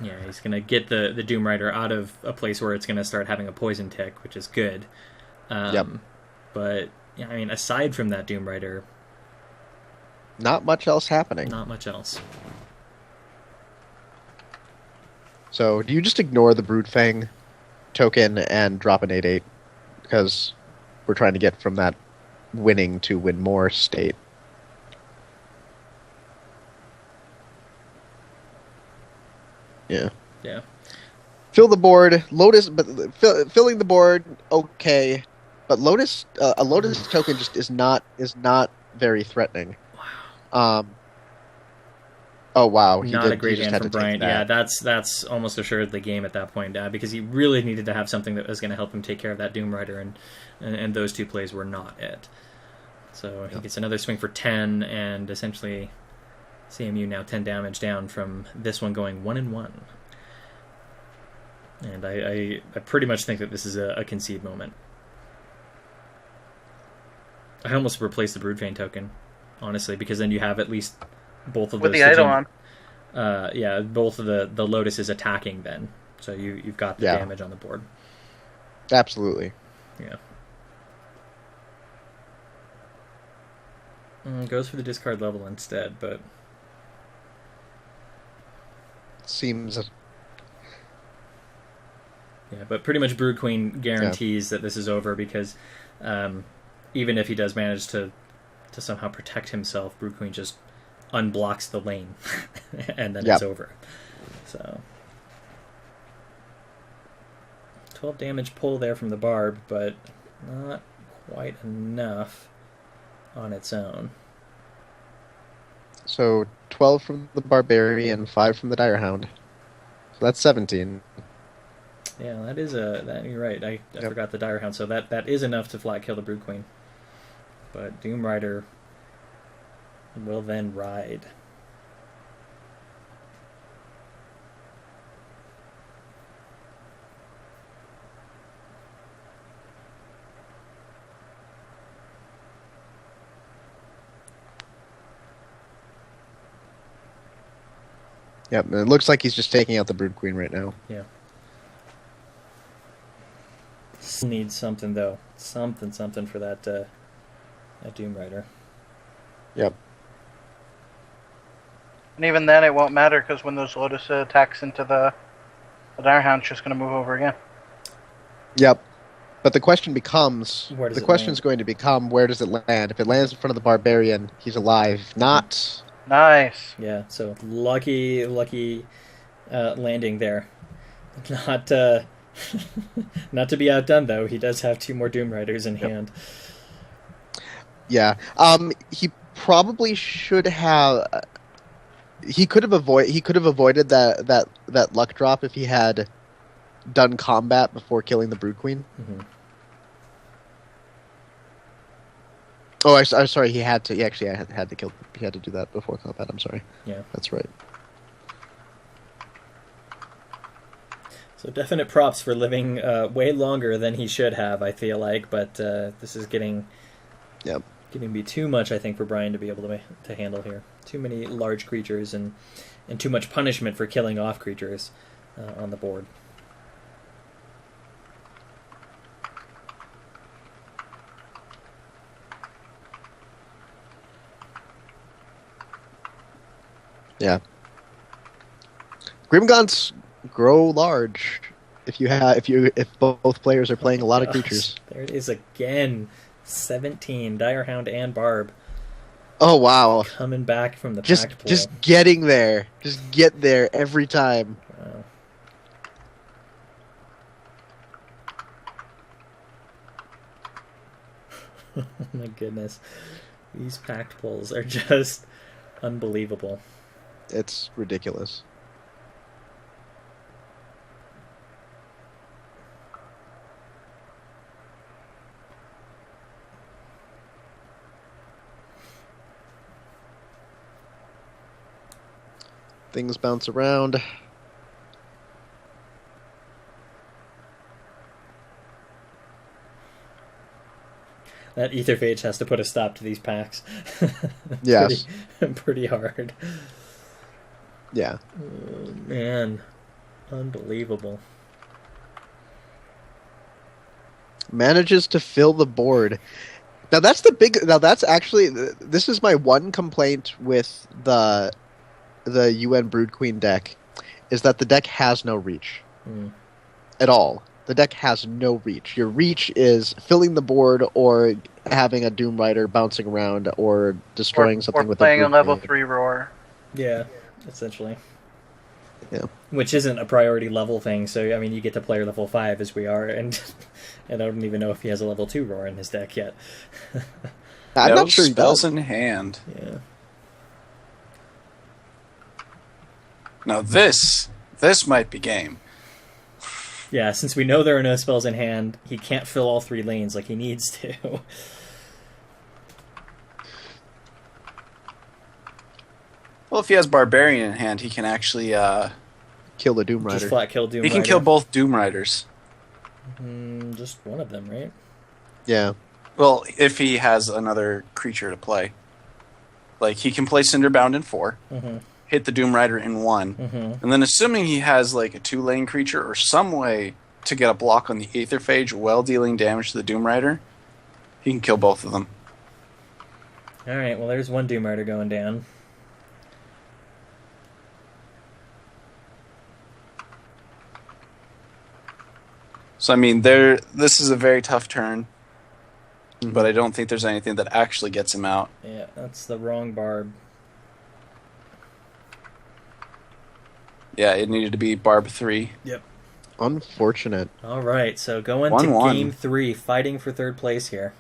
Yeah, he's going to get the Doom Rider out of a place where it's going to start having a poison tick, which is good. But, yeah, I mean, aside from that Doom Rider... Not much else happening. Not much else. So, do you just ignore the Broodfang token and drop an 8/8? Because we're trying to get from that winning to win more state. Yeah. Yeah. Fill the board. Lotus, but filling the board, okay. But Lotus, a Lotus token just is not very threatening. Wow. Oh wow! Not a great hand from Bryant. Yeah, that's almost assuredly game at that point, because he really needed to have something that was going to help him take care of that Doom Rider, and those two plays were not it. So he gets another swing for 10, and essentially CMU now 10 damage down from this one going 1-1. And I pretty much think that this is a concede moment. I almost replaced the Broodfang token, honestly, because then you have at least both of those. With the idol on. Yeah, both of the Lotus is attacking then, so you've got the damage on the board. Absolutely. Yeah. Goes for the discard level instead, but seems. Yeah, but pretty much Brood Queen guarantees that this is over, because even if he does manage to somehow protect himself, Brood Queen just unblocks the lane, and then it's over. So 12 damage pull there from the Barb, but not quite enough on its own. So 12 from the Barbarian, 5 from the Direhound. So that's 17. Yeah, that is you're right. I forgot the Direhound, so that is enough to flat kill the Brood Queen. But Doom Rider will then ride. Yep, and it looks like he's just taking out the Brood Queen right now. Yeah. Needs something, though. Something for that Doom Rider. Yep. And even then, it won't matter, because when those Lotus attacks into the Direhound, it's just going to move over again. Yep. But the question becomes... Where does the question is going to become, where does it land? If it lands in front of the Barbarian, he's alive. Not... Nice. Yeah, so lucky landing there. Not not to be outdone, though. He does have 2 more Doom Riders in hand. Yeah. He probably should have... He could have avoided that luck drop if he had done combat before killing the Brood Queen. Mm-hmm. Oh, I'm sorry. He had to. He actually had to kill. He had to do that before combat. I'm sorry. Yeah. That's right. So definite props for living way longer than he should have, I feel like. But this is getting Yep. to be too much, I think, for Brian to be able to handle here. Too many large creatures and too much punishment for killing off creatures on the board. Yeah. Grimgons grow large if both players are playing a lot of creatures. There it is again. 17. Direhound and Barb Oh wow. coming back from the Just pact pool. just getting there. Just get there every time. Wow. Oh my goodness. These pact pulls are just unbelievable. It's ridiculous. Things bounce around. That Etherphage has to put a stop to these packs. Yes. Pretty hard. Yeah. Oh, man. Unbelievable. Manages to fill the board. Now that's actually this is my one complaint with the UN Brood Queen deck, is that the deck has no reach. At all. The deck has no reach. Your reach is filling the board or having a Doom Rider bouncing around or destroying something with playing a Brood level Queen. 3 roar. Yeah, essentially. Yeah. Which isn't a priority level thing, so I mean you get to player level 5 as we are, and I don't even know if he has a level 2 roar in his deck yet. I'm No not sure he spells does. in hand. Yeah. Now this might be game. Yeah, since we know there are no spells in hand, he can't fill all 3 lanes like he needs to. Well, if he has Barbarian in hand, he can actually Kill the Doom Rider. Just flat kill Doom he can Rider. kill both Doom Riders. Just one of them, right? Yeah. Well, if he has another creature to play. Like, he can play Cinderbound in 4, hit the Doom Rider in 1, and then assuming he has, like, a 2-lane creature or some way to get a block on the Aetherphage while dealing damage to the Doom Rider, he can kill both of them. Alright, well there's one Doom Rider going down. So, I mean, this is a very tough turn, but I don't think there's anything that actually gets him out. Yeah, that's the wrong Barb. Yeah, it needed to be Barb 3. Yep. Unfortunate. Alright, so going to 1-1. game 3, fighting for 3rd place here.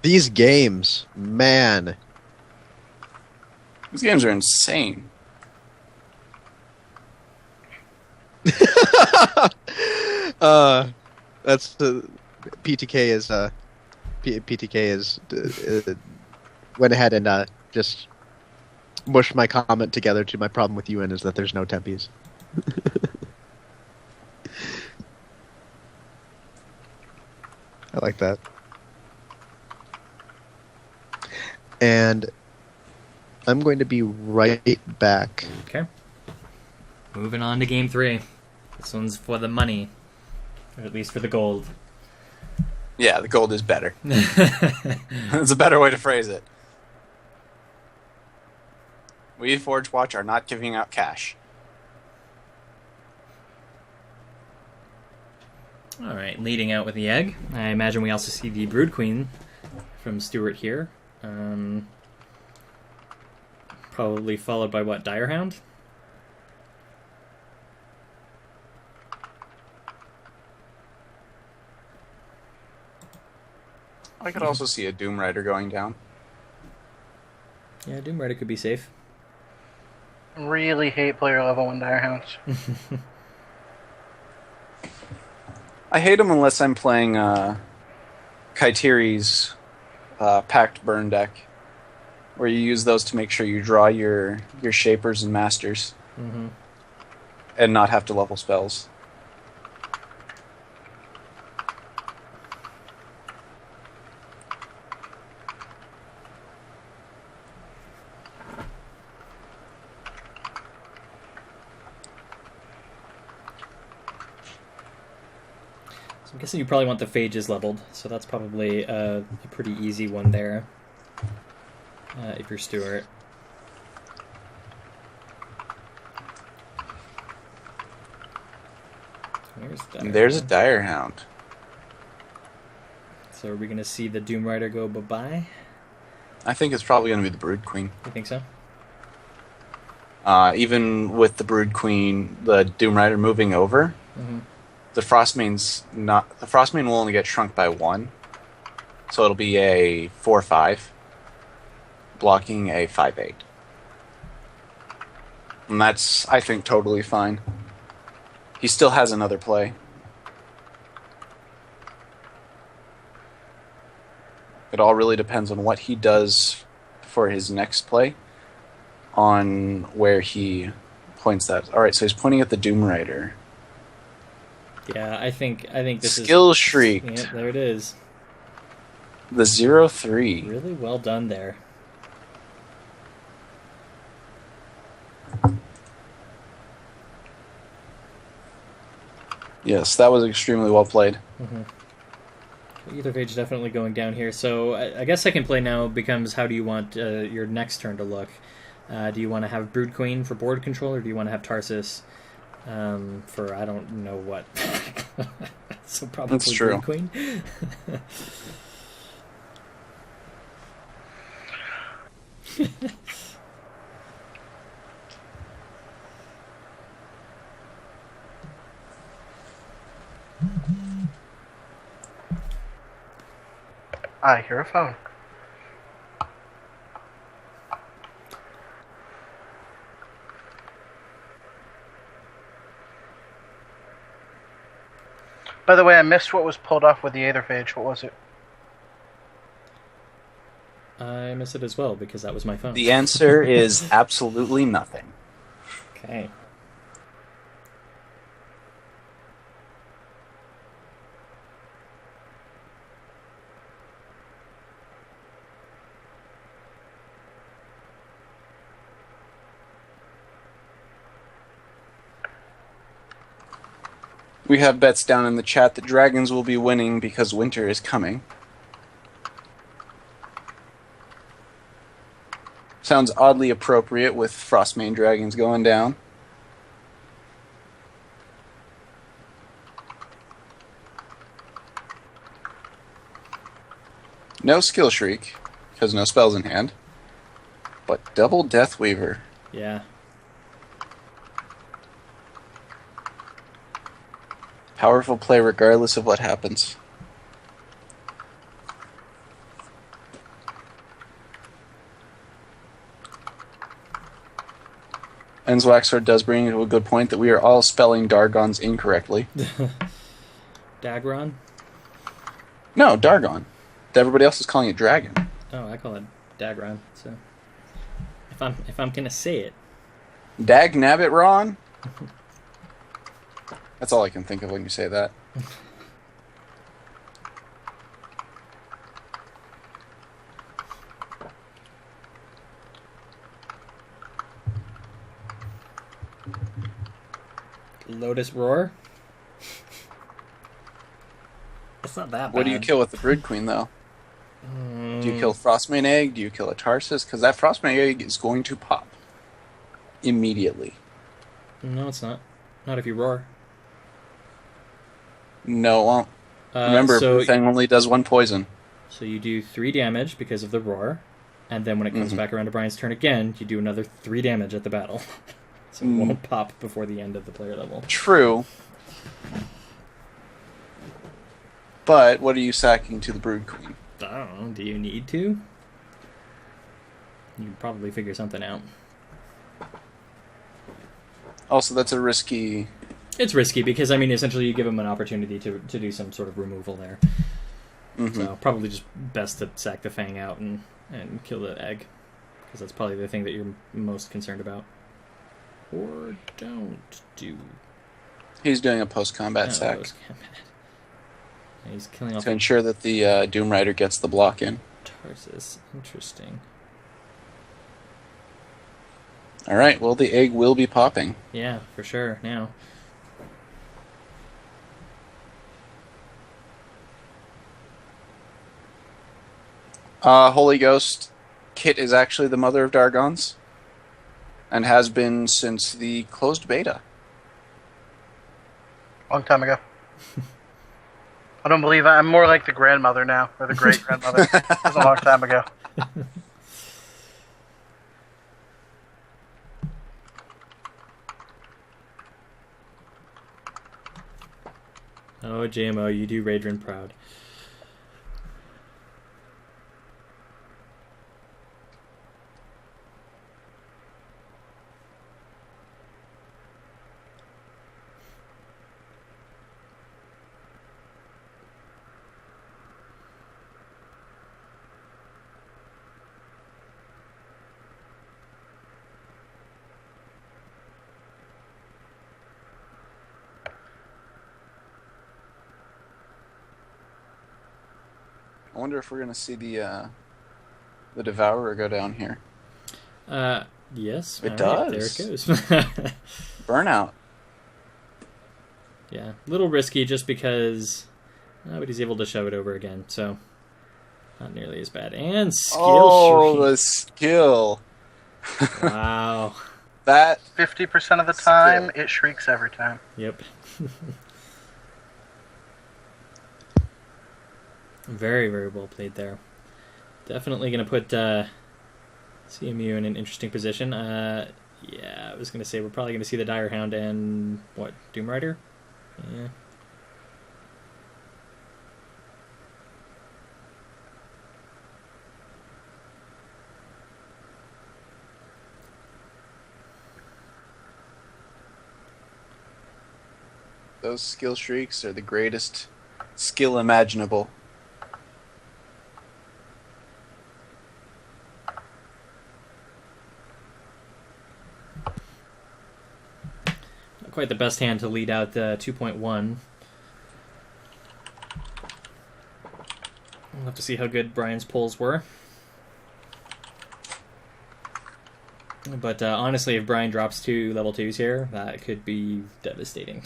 These games, man. These games are insane. That's the PTK is PTK is went ahead and just mushed my comment together to my problem with UN is that there's no Tempies. I like that. And I'm going to be right back. Okay. Moving on to game 3. This one's for the money. Or at least for the gold. Yeah, the gold is better. That's a better way to phrase it. We at Forge Watch are not giving out cash. Alright, leading out with the egg. I imagine we also see the Brood Queen from Stuart here. Probably followed by what, Direhound? I could also see a Doom Rider going down. Yeah, Doom Rider could be safe. Really hate player level 1 Direhounds. I hate them unless I'm playing Kaitiri's Packed Burn deck, where you use those to make sure you draw your Shapers and Masters, and not have to level spells. I'm guessing you probably want the phages leveled, so that's probably a pretty easy one there. If you're Stuart. There's a Dire Hound. So are we going to see the Doom Rider go bye-bye? I think it's probably going to be the Brood Queen. You think so? Even with the Brood Queen, the Doom Rider moving over, the Frostmane will only get shrunk by 1, so it'll be a 4/5, blocking a 5/8, and that's, I think, totally fine. He still has another play. It all really depends on what he does for his next play, on where he points that. All right, so he's pointing at the Doom Rider. Yeah, I think this Skill is... Shrieked. Yeah, there it is. The 0/3. Really well done there. Yes, that was extremely well played. Either page definitely going down here. So I guess second play now becomes, how do you want your next turn to look? Do you want to have Brood Queen for board control, or do you want to have Tarsus for I don't know what? So probably That's true. Brood Queen. I hear a phone. By the way, I missed what was pulled off with the Aetherphage. What was it? I miss it as well, because that was my phone. The answer is absolutely nothing. Okay. We have bets down in the chat that dragons will be winning because winter is coming. Sounds oddly appropriate with Frostmane dragons going down. No Skill Shriek, because no spells in hand. But double Deathweaver. Yeah. Powerful play regardless of what happens. Enswaxor does bring to a good point that we are all spelling Dargons incorrectly. Dagron? No, Dargon. Everybody else is calling it Dragon. Oh, I call it Dagron. So if I'm gonna say it. Dag Nabbit Ron? That's all I can think of when you say that. Lotus Roar? It's not that bad. What do you kill with the Brood Queen, though? Do you kill Frostmane Egg? Do you kill a Tarsus? Because that Frostmane Egg is going to pop. Immediately. No, it's not. Not if you roar. No, it won't. Remember, so Blue Fang only does 1 poison. So you do 3 damage because of the roar, and then when it comes back around to Brian's turn again, you do another 3 damage at the battle. So it won't pop before the end of the player level. True. But what are you sacking to the Brood Queen? I don't know. Do you need to? You can probably figure something out. Also, that's a risky It's risky because, I mean, essentially you give him an opportunity to do some sort of removal there. Mm-hmm. So probably just best to sack the Fang out and kill the egg. Because that's probably the thing that you're most concerned about. Or don't do. He's doing a post-combat sack. He's killing off to ensure that the Doom Rider gets the block in. Tarsus. Interesting. All right, well, the egg will be popping. Yeah, for sure, now. Holy Ghost, Kit is actually the mother of Dargons, and has been since the closed beta. Long time ago. I don't believe I'm more like the grandmother now, or the great-grandmother. That was a long time ago. Oh, JMO, you do Radrin proud. I wonder if we're going to see the Devourer go down here. Yes. It All right, does. there it goes. Burnout. Yeah, a little risky just because... but he's able to shove it over again, so... Not nearly as bad. And skill the skill. Wow. That 50% of the time, it shrieks every time. Yep. Very, very well played there. Definitely going to put CMU in an interesting position. Yeah, I was going to say we're probably going to see the Dire Hound and, what, Doom Rider? Yeah. Those skill shrieks are the greatest skill imaginable. Not quite the best hand to lead out the 2.1. We'll have to see how good Brian's pulls were. But honestly, if Brian drops 2 level 2s here, that could be devastating.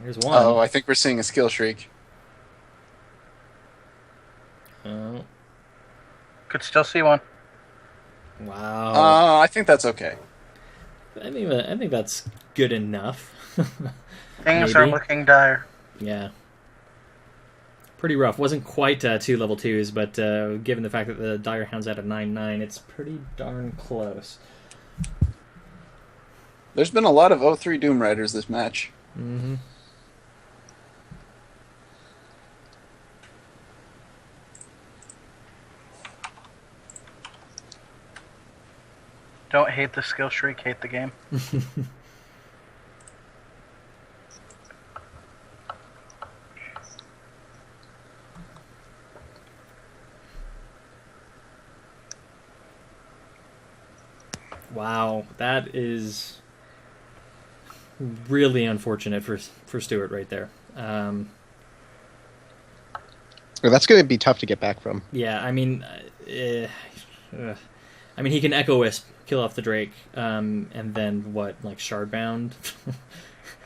Here's one. Oh, I think we're seeing a skill shriek. Oh, Could still see one. wow. I think that's okay. I think that's good enough. Things are Maybe. looking dire. Yeah. Pretty rough. Wasn't quite 2 level 2s, but given the fact that the Dire Hound's at a 9/9, it's pretty darn close. There's been a lot of 03 Doom Riders this match. Mm-hmm. Don't hate the skill shriek, hate the game. Wow, that is really unfortunate for Stewart right there. That's going to be tough to get back from. Yeah, I mean, he can Echo Wisp, kill off the Drake, and then what, like Shardbound?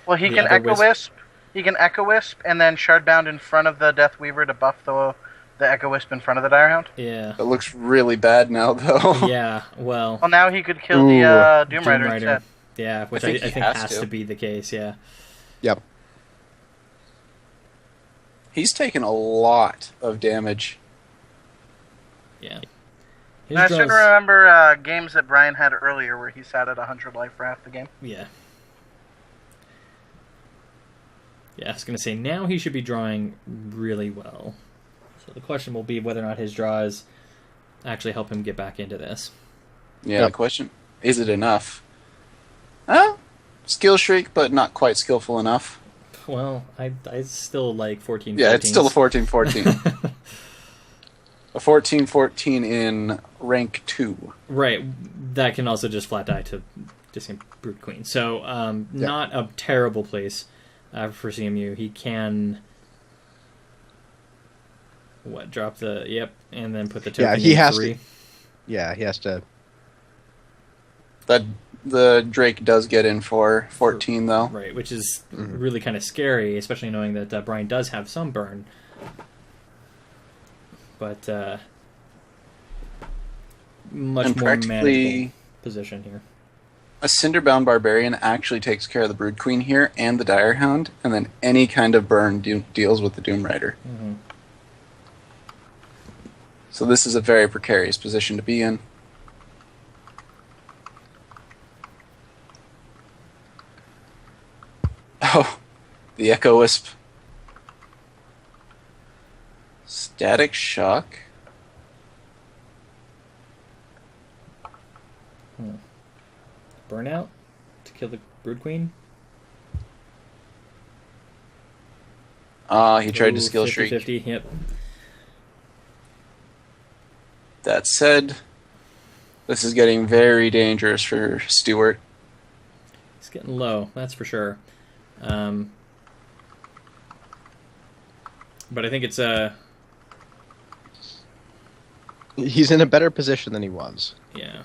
Well, he The can other Echo Wisp. He can Echo Wisp and then Shardbound in front of the Death Weaver to buff the Echo Wisp in front of the Dire Hound. Yeah. It looks really bad now, though. Yeah, well... Well, now he could kill the Doom Rider instead. Yeah, which I think has to be the case, yeah. Yep. He's taken a lot of damage. Yeah. And I should remember games that Brian had earlier where he sat at 100 life for half the game. Yeah. Yeah, I was going to say, now he should be drawing really well. So the question will be whether or not his draws actually help him get back into this. Yeah, Yep. the question Is it enough? Skill Shriek, but not quite skillful enough. Well, I still like 14. Yeah, it's still a 14-14. A 14-14 in rank 2. Right. That can also just flat die to Discount Brood Queen. So, not a terrible place for CMU. He can... drop the... Yep, and then put the token he in has 3. to. Yeah, he has to. The Drake does get in for 14, though. Right, which is really kind of scary, especially knowing that Brian does have some burn. But much more manageable position here. A Cinderbound Barbarian actually takes care of the Brood Queen here and the Dire Hound, and then any kind of burn deals with the Doom Rider. Mm-hmm. So this is a very precarious position to be in. Oh, the Echo Wisp. Static Shock. Burnout to kill the Brood Queen. He tried to skill 50, shriek. 50, yep. That said, this is getting very dangerous for Stewart. It's getting low, that's for sure. But I think it's He's in a better position than he was. yeah.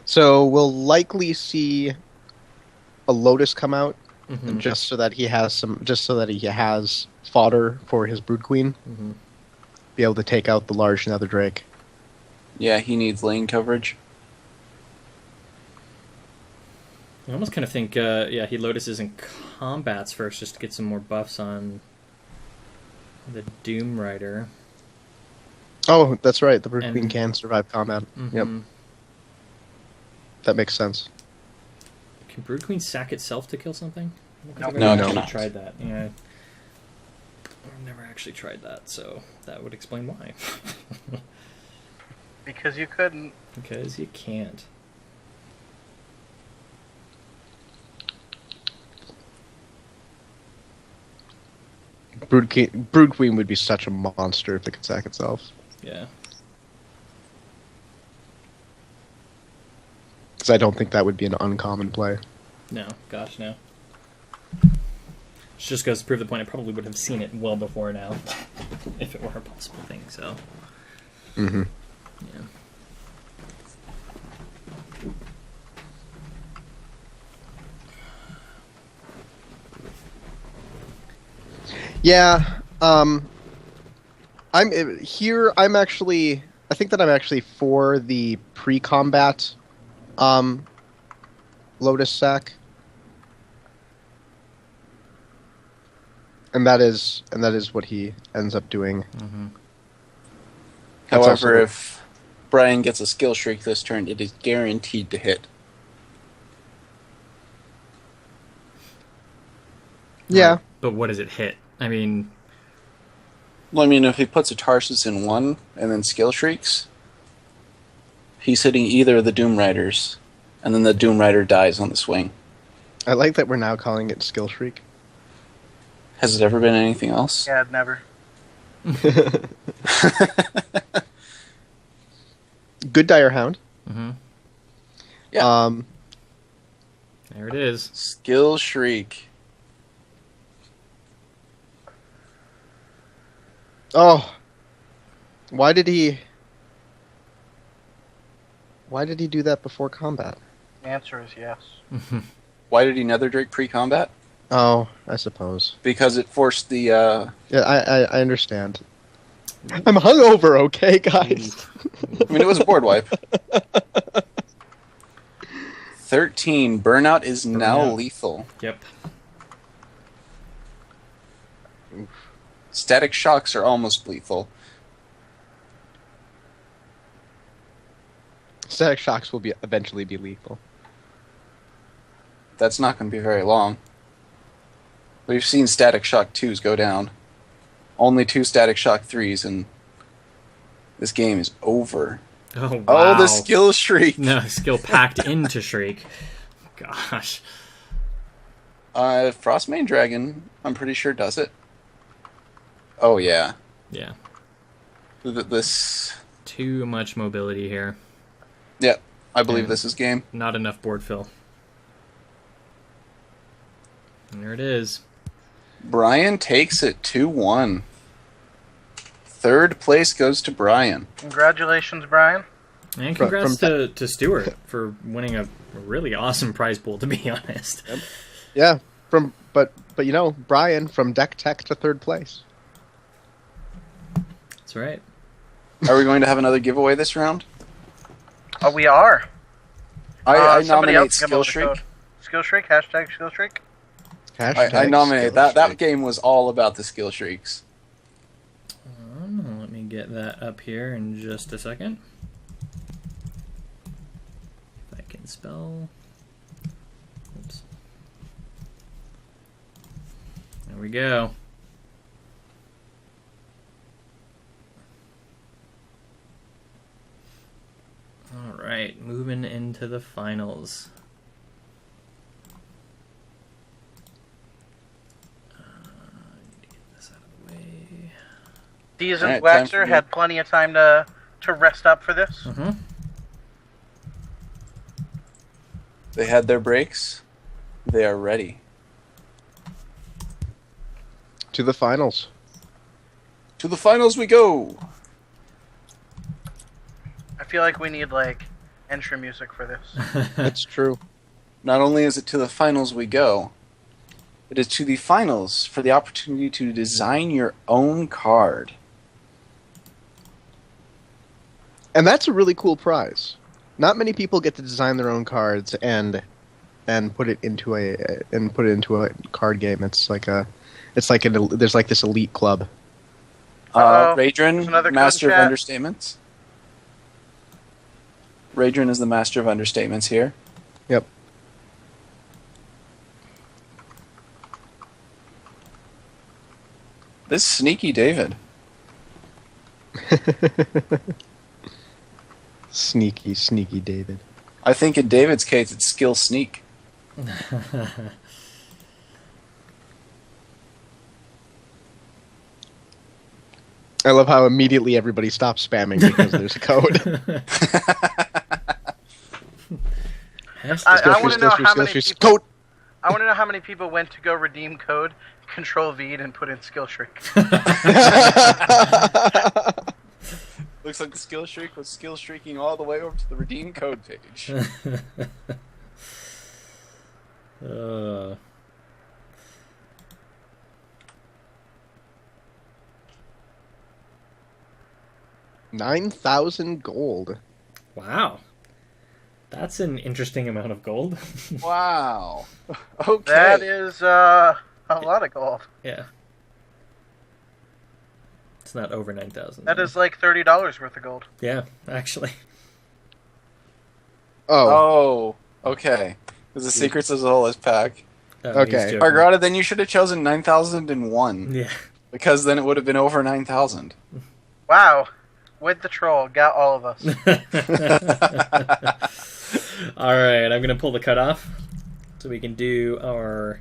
So we'll likely see a Lotus come out, Mm-hmm. just so that he has fodder for his Brood Queen. Mm-hmm. Be able to take out the large Nether Drake. Yeah, he needs lane coverage. I almost kind of think, he Lotuses in combats first just to get some more buffs on the Doom Rider. Oh, that's right. The Brood And- Queen can survive combat. Mm-hmm. Yep, that makes sense. Can Brood Queen sack itself to kill something? I don't think No, I've it ever cannot. actually tried that. Yeah, I've never actually tried that, so that would explain why. Because you couldn't. Because you can't. Brood Queen would be such a monster if it could sack itself. Yeah. Because I don't think that would be an uncommon play. No, gosh, no. Which just goes to prove the point. I probably would have seen it well before now, if it were a possible thing. So, Mm-hmm. yeah. Yeah, I'm here. I'm actually. I think that I'm actually for the pre-combat, Lotus sack, and that is what he ends up doing. Mm-hmm. That's However, also- if Brian gets a skill shriek this turn, it is guaranteed to hit. Yeah, But what does it hit? I mean, Well, I mean, if he puts a Tarsus in 1 and then skill shrieks, he's hitting either of the Doom Riders, and then the Doom Rider dies on the swing. I like that we're now calling it Skill Shriek. Has it ever been anything else? Yeah, never. Good Dire Hound. mm-hmm. Yeah. There it is. Skill shriek. Oh, why did he do that before combat? The answer is yes. Why did he Nether Drake pre-combat? Oh, I suppose. Because it forced the... Yeah, I understand. I'm hungover, okay, guys? I mean, it was a board wipe. 13. Burnout is now Burnout. lethal. Yep. Static shocks are almost lethal. Static shocks will eventually be lethal. That's not going to be very long. We've seen Static Shock 2s go down. Only 2 Static Shock 3s, and this game is over. Oh, wow. Oh, the skill shriek. No, skill packed into Shriek. Gosh. Frostmane Dragon, I'm pretty sure does it. Oh, yeah. Yeah. This... Too much mobility here. Yeah, I believe And this is game. Not enough board fill. And there it is. Brian takes it 2-1. Third place goes to Brian. Congratulations, Brian. And congrats to Stuart for winning a really awesome prize pool, to be honest. Yeah, but you know, Brian from deck tech to third place. That's right. Are we going to have another giveaway this round? Oh, we are. I Somebody nominate else come up Skill with the Shriek. code. Skill Shriek, hashtag Skill Shriek. I nominate that. That game was all about the Skill Shrieks. Let me get that up here in just a second. If I can spell. Oops. There we go. All right, moving into the finals. Deez and Alright, time for Waxer me. had plenty of time to rest up for this. Mm-hmm. They had their breaks. They are ready. To the finals. To the finals we go. I feel like we need like entry music for this. That's true. Not only is it to the finals we go, it is to the finals for the opportunity to design your own card. And that's a really cool prize. Not many people get to design their own cards and put it into a card game. It's like there's like this elite club. Uh-oh. There's Radrin, another code master of chat. understatements. Radrin is the master of understatements here. Yep. This sneaky David. Sneaky David. I think in David's case it's skill sneak. I love how immediately everybody stops spamming because there's a code. I want to know how many people. Code. I want to know how many people went to go redeem code, Control V, and put in Skill Shriek. Looks like the skill shriek was skill shrieking all the way over to the redeem code page. uh, 9,000 gold. wow. That's an interesting amount of gold. Wow. Okay. That is a lot of gold. Yeah. It's not over 9,000. That is like $30 worth of gold. Yeah, actually. Oh. Oh, okay. Because the Secrets of Zola's pack. Oh, Okay. he's joking. Margrata, then you should have chosen 9,001. Yeah. Because then it would have been over 9,000. Wow. With the troll, got all of us. All right, I'm going to pull the cutoff so we can do our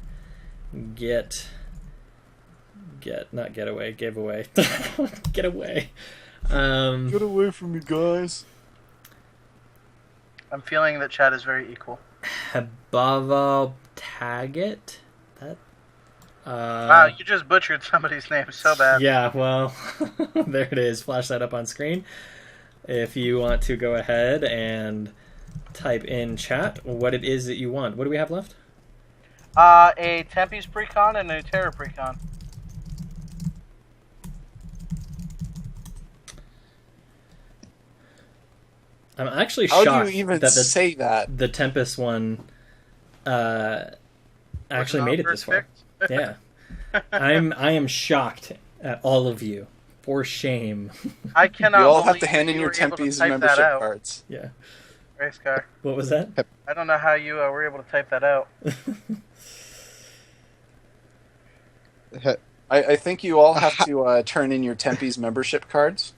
not giveaway. Get away. Get away from me, guys. I'm feeling that Chad is very equal. Habava Taggett? That? Wow, you just butchered somebody's name so bad. Yeah, well, there it is. Flash that up on screen. If you want to go ahead and type in chat what it is that you want. What do we have left? A Tempe's Precon and a Terra Precon. I'm actually How shocked do you even that say that? the Tempest one actually made it this far. Yeah. I am shocked at all of you. For shame. I cannot. You all have believe to hand that in you your were able to Tempe's type that membership out. cards. Yeah. Race car. What was that? I don't know how you were able to type that out. I think you all have to turn in your Tempe's membership cards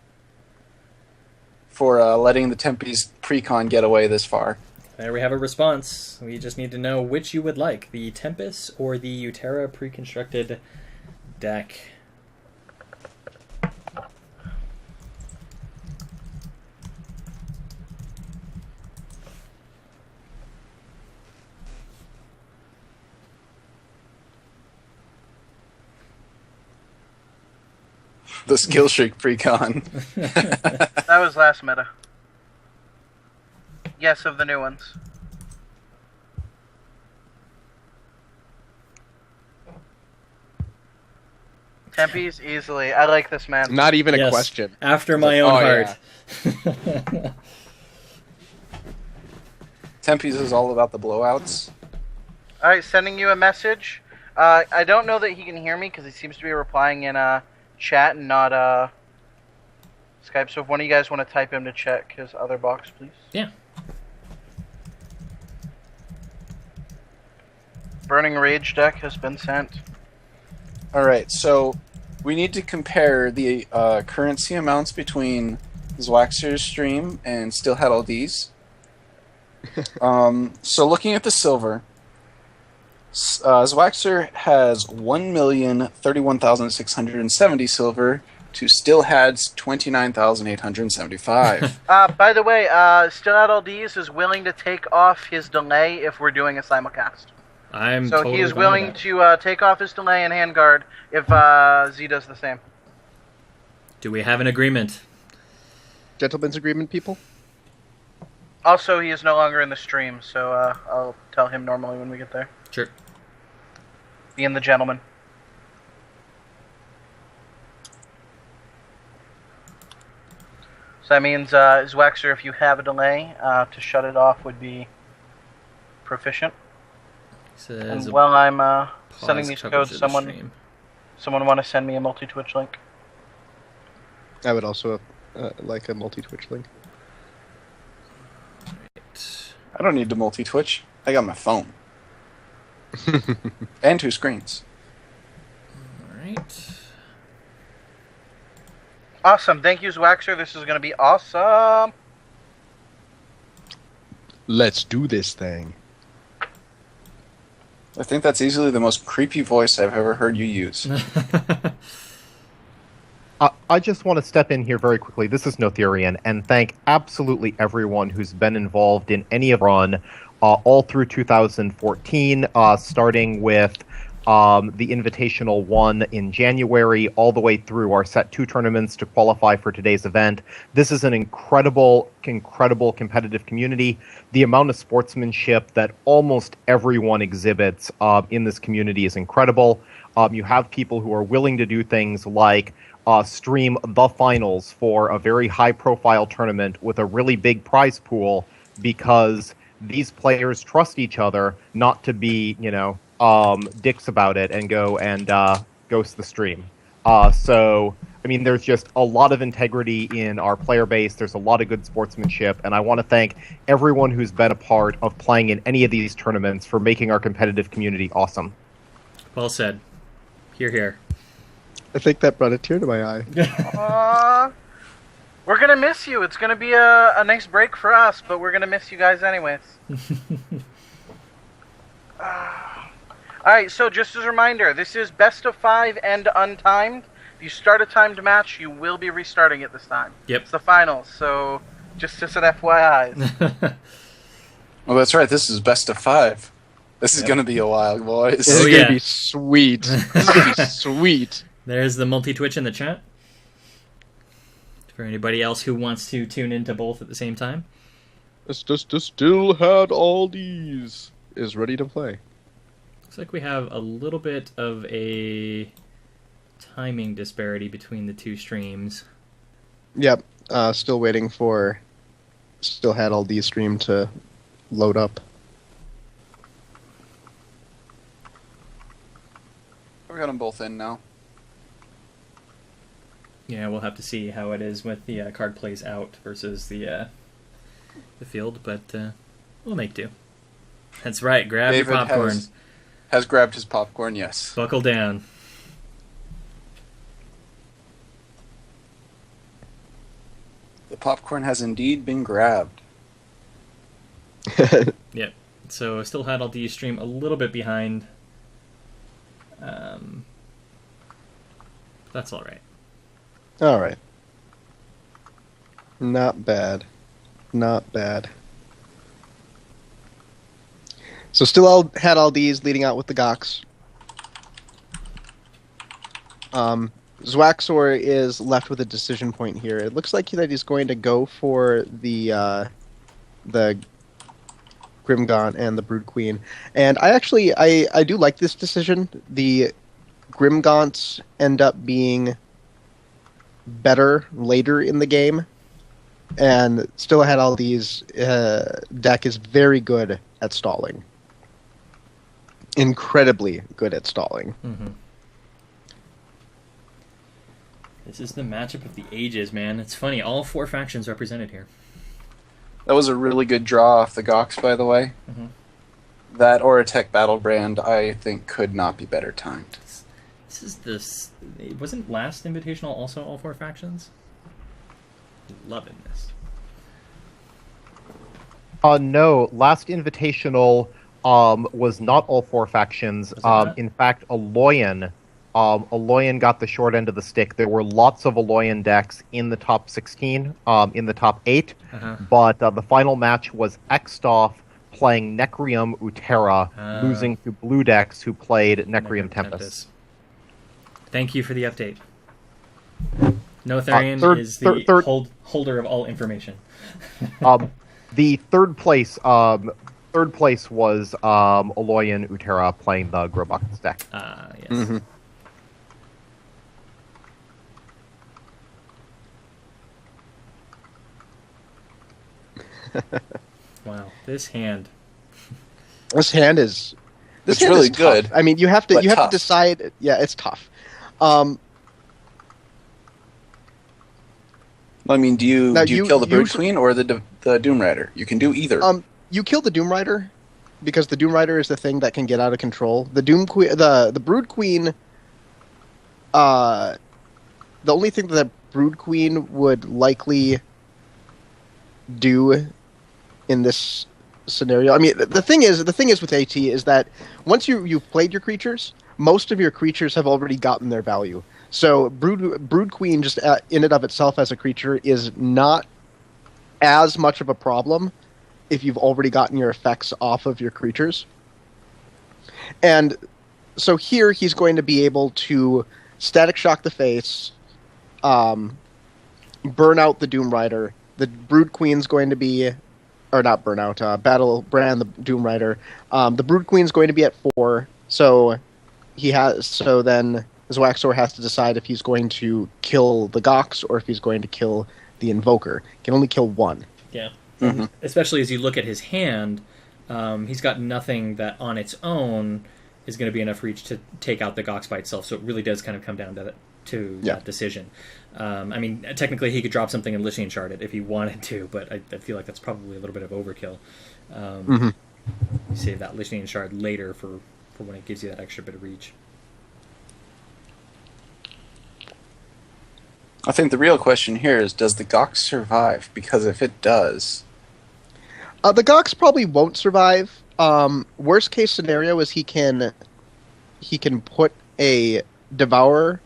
for letting the Tempe's Precon get away this far. There we have a response. We just need to know which you would like, the Tempest or the Utera pre-constructed deck. The Skill Shriek Precon. That was last meta. Yes, of the new ones. Tempe's easily. I like this man. Not even a Yes, question. After my own Oh, heart. Tempe's is all about the blowouts. Alright, sending you a message. I don't know that he can hear me because he seems to be replying in chat and not Skype. So if one of you guys want to type him to check his other box, please. Yeah. Burning Rage deck has been sent. Alright, so we need to compare the currency amounts between Zwaxer's stream and Still Had All D's. So looking at the silver, Zwaxer has 1,031,670 silver to Still Had's 29,875. By the way, Still At All D's is willing to take off his delay if we're doing a simulcast. I'm So totally he is fine willing with that. to take off his delay and handguard if Z does the same. Do we have an agreement? Gentleman's agreement, people? Also, he is no longer in the stream, so I'll tell him normally when we get there. Sure. Being the gentleman. So that means, Zwaxer, if you have a delay, to shut it off would be proficient. Says And while I'm pause sending these coverage codes, of the stream. someone want to send me a multi-Twitch link? I would also like a multi-Twitch link. I don't need to multi-twitch. I got my phone. And 2 screens. Alright. Awesome. Thank you, Zwaxer. This is going to be awesome. Let's do this thing. I think that's easily the most creepy voice I've ever heard you use. I just want to step in here very quickly. This is Notherian, and thank absolutely everyone who's been involved in any of run all through 2014, starting with the Invitational 1 in January, all the way through our Set 2 tournaments to qualify for today's event. This is an incredible competitive community. The amount of sportsmanship that almost everyone exhibits in this community is incredible. You have people who are willing to do things like stream the finals for a very high-profile tournament with a really big prize pool because these players trust each other not to be, dicks about it and go and ghost the stream. So, I mean, there's just a lot of integrity in our player base. There's a lot of good sportsmanship, and I want to thank everyone who's been a part of playing in any of these tournaments for making our competitive community awesome. Well said. Hear, hear. I think that brought a tear to my eye. Aww. We're going to miss you. It's going to be a nice break for us, but we're going to miss you guys anyways. Alright, so just as a reminder, this is best of 5 and untimed. If you start a timed match, you will be restarting it this time. Yep. It's the finals, so just as an FYI. Well, that's right. This is best of 5. This is going to be a while, boys. This is Oh, going yeah. to be sweet. This is going to be sweet. There's the multi-twitch in the chat. For anybody else who wants to tune into both at the same time. It's just Still Had All These is ready to play. Looks like we have a little bit of a timing disparity between the two streams. Yep. Still waiting for Still Had All These stream to load up. I've got them both in now. Yeah, we'll have to see how it is with the card plays out versus the field, but we'll make do. That's right. Grab David your popcorn. has grabbed his popcorn, yes. Buckle down. The popcorn has indeed been grabbed. Yep. So still had all the stream a little bit behind. That's all right. All right. Not bad. Not bad. So still had all these leading out with the Gox. Zwaxor is left with a decision point here. It looks like that he's going to go for the Grimgaunt and the Brood Queen. And I do like this decision. The Grimgaunts end up being better later in the game. And still had all these deck is very good at stalling. Incredibly good at stalling. Mm-hmm. This is the matchup of the ages, man. It's funny. All 4 factions represented here. That was a really good draw off the Gox, by the way. Mm-hmm. That or a Tech Battlebrand, I think, could not be better timed. It wasn't last Invitational also all 4 factions? Loving this. No, last Invitational was not all 4 factions. In fact, Aloyan got the short end of the stick. There were lots of Aloyan decks in the top 16, in the top 8, but the final match was Extoff playing Necrium Utera, losing to blue decks who played Necrium Tempest. Thank you for the update. Noetherian is the holder of all information. The third place was Aloyan Utera playing the Grobux deck. Yes. Mm-hmm. Wow, this hand. This hand is. It's really good. I mean, you have to tough. decide. Yeah, it's tough. I mean, do you kill the Brood you- Queen or the Doom Rider? You can do either. You kill the Doom Rider because the Doom Rider is the thing that can get out of control. The Doom Queen, the Brood Queen. The only thing that the Brood Queen would likely do in this scenario. I mean, the thing is with AT is that once you've played your creatures, most of your creatures have already gotten their value. So Brood Queen just in and of itself as a creature is not as much of a problem if you've already gotten your effects off of your creatures. And so here he's going to be able to Static Shock the face, burn out the Doom Rider. The Brood Queen's going to be, or not burn out, Battle Brand the Doom Rider. The Brood Queen's going to be at 4, so then Zwaxor has to decide if he's going to kill the Gox or if he's going to kill the Invoker. He can only kill one. Yeah. Mm-hmm. Especially as you look at his hand, he's got nothing that on its own is going to be enough reach to take out the Gox by itself, so it really does kind of come down to that decision. I mean, technically he could drop something and Listening Shard it if he wanted to, but I feel like that's probably a little bit of overkill. You save that Listening Shard later for when it gives you that extra bit of reach. I think the real question here is, does the Gox survive? Because if it does... The Gox probably won't survive. Worst case scenario is he can put a Devourer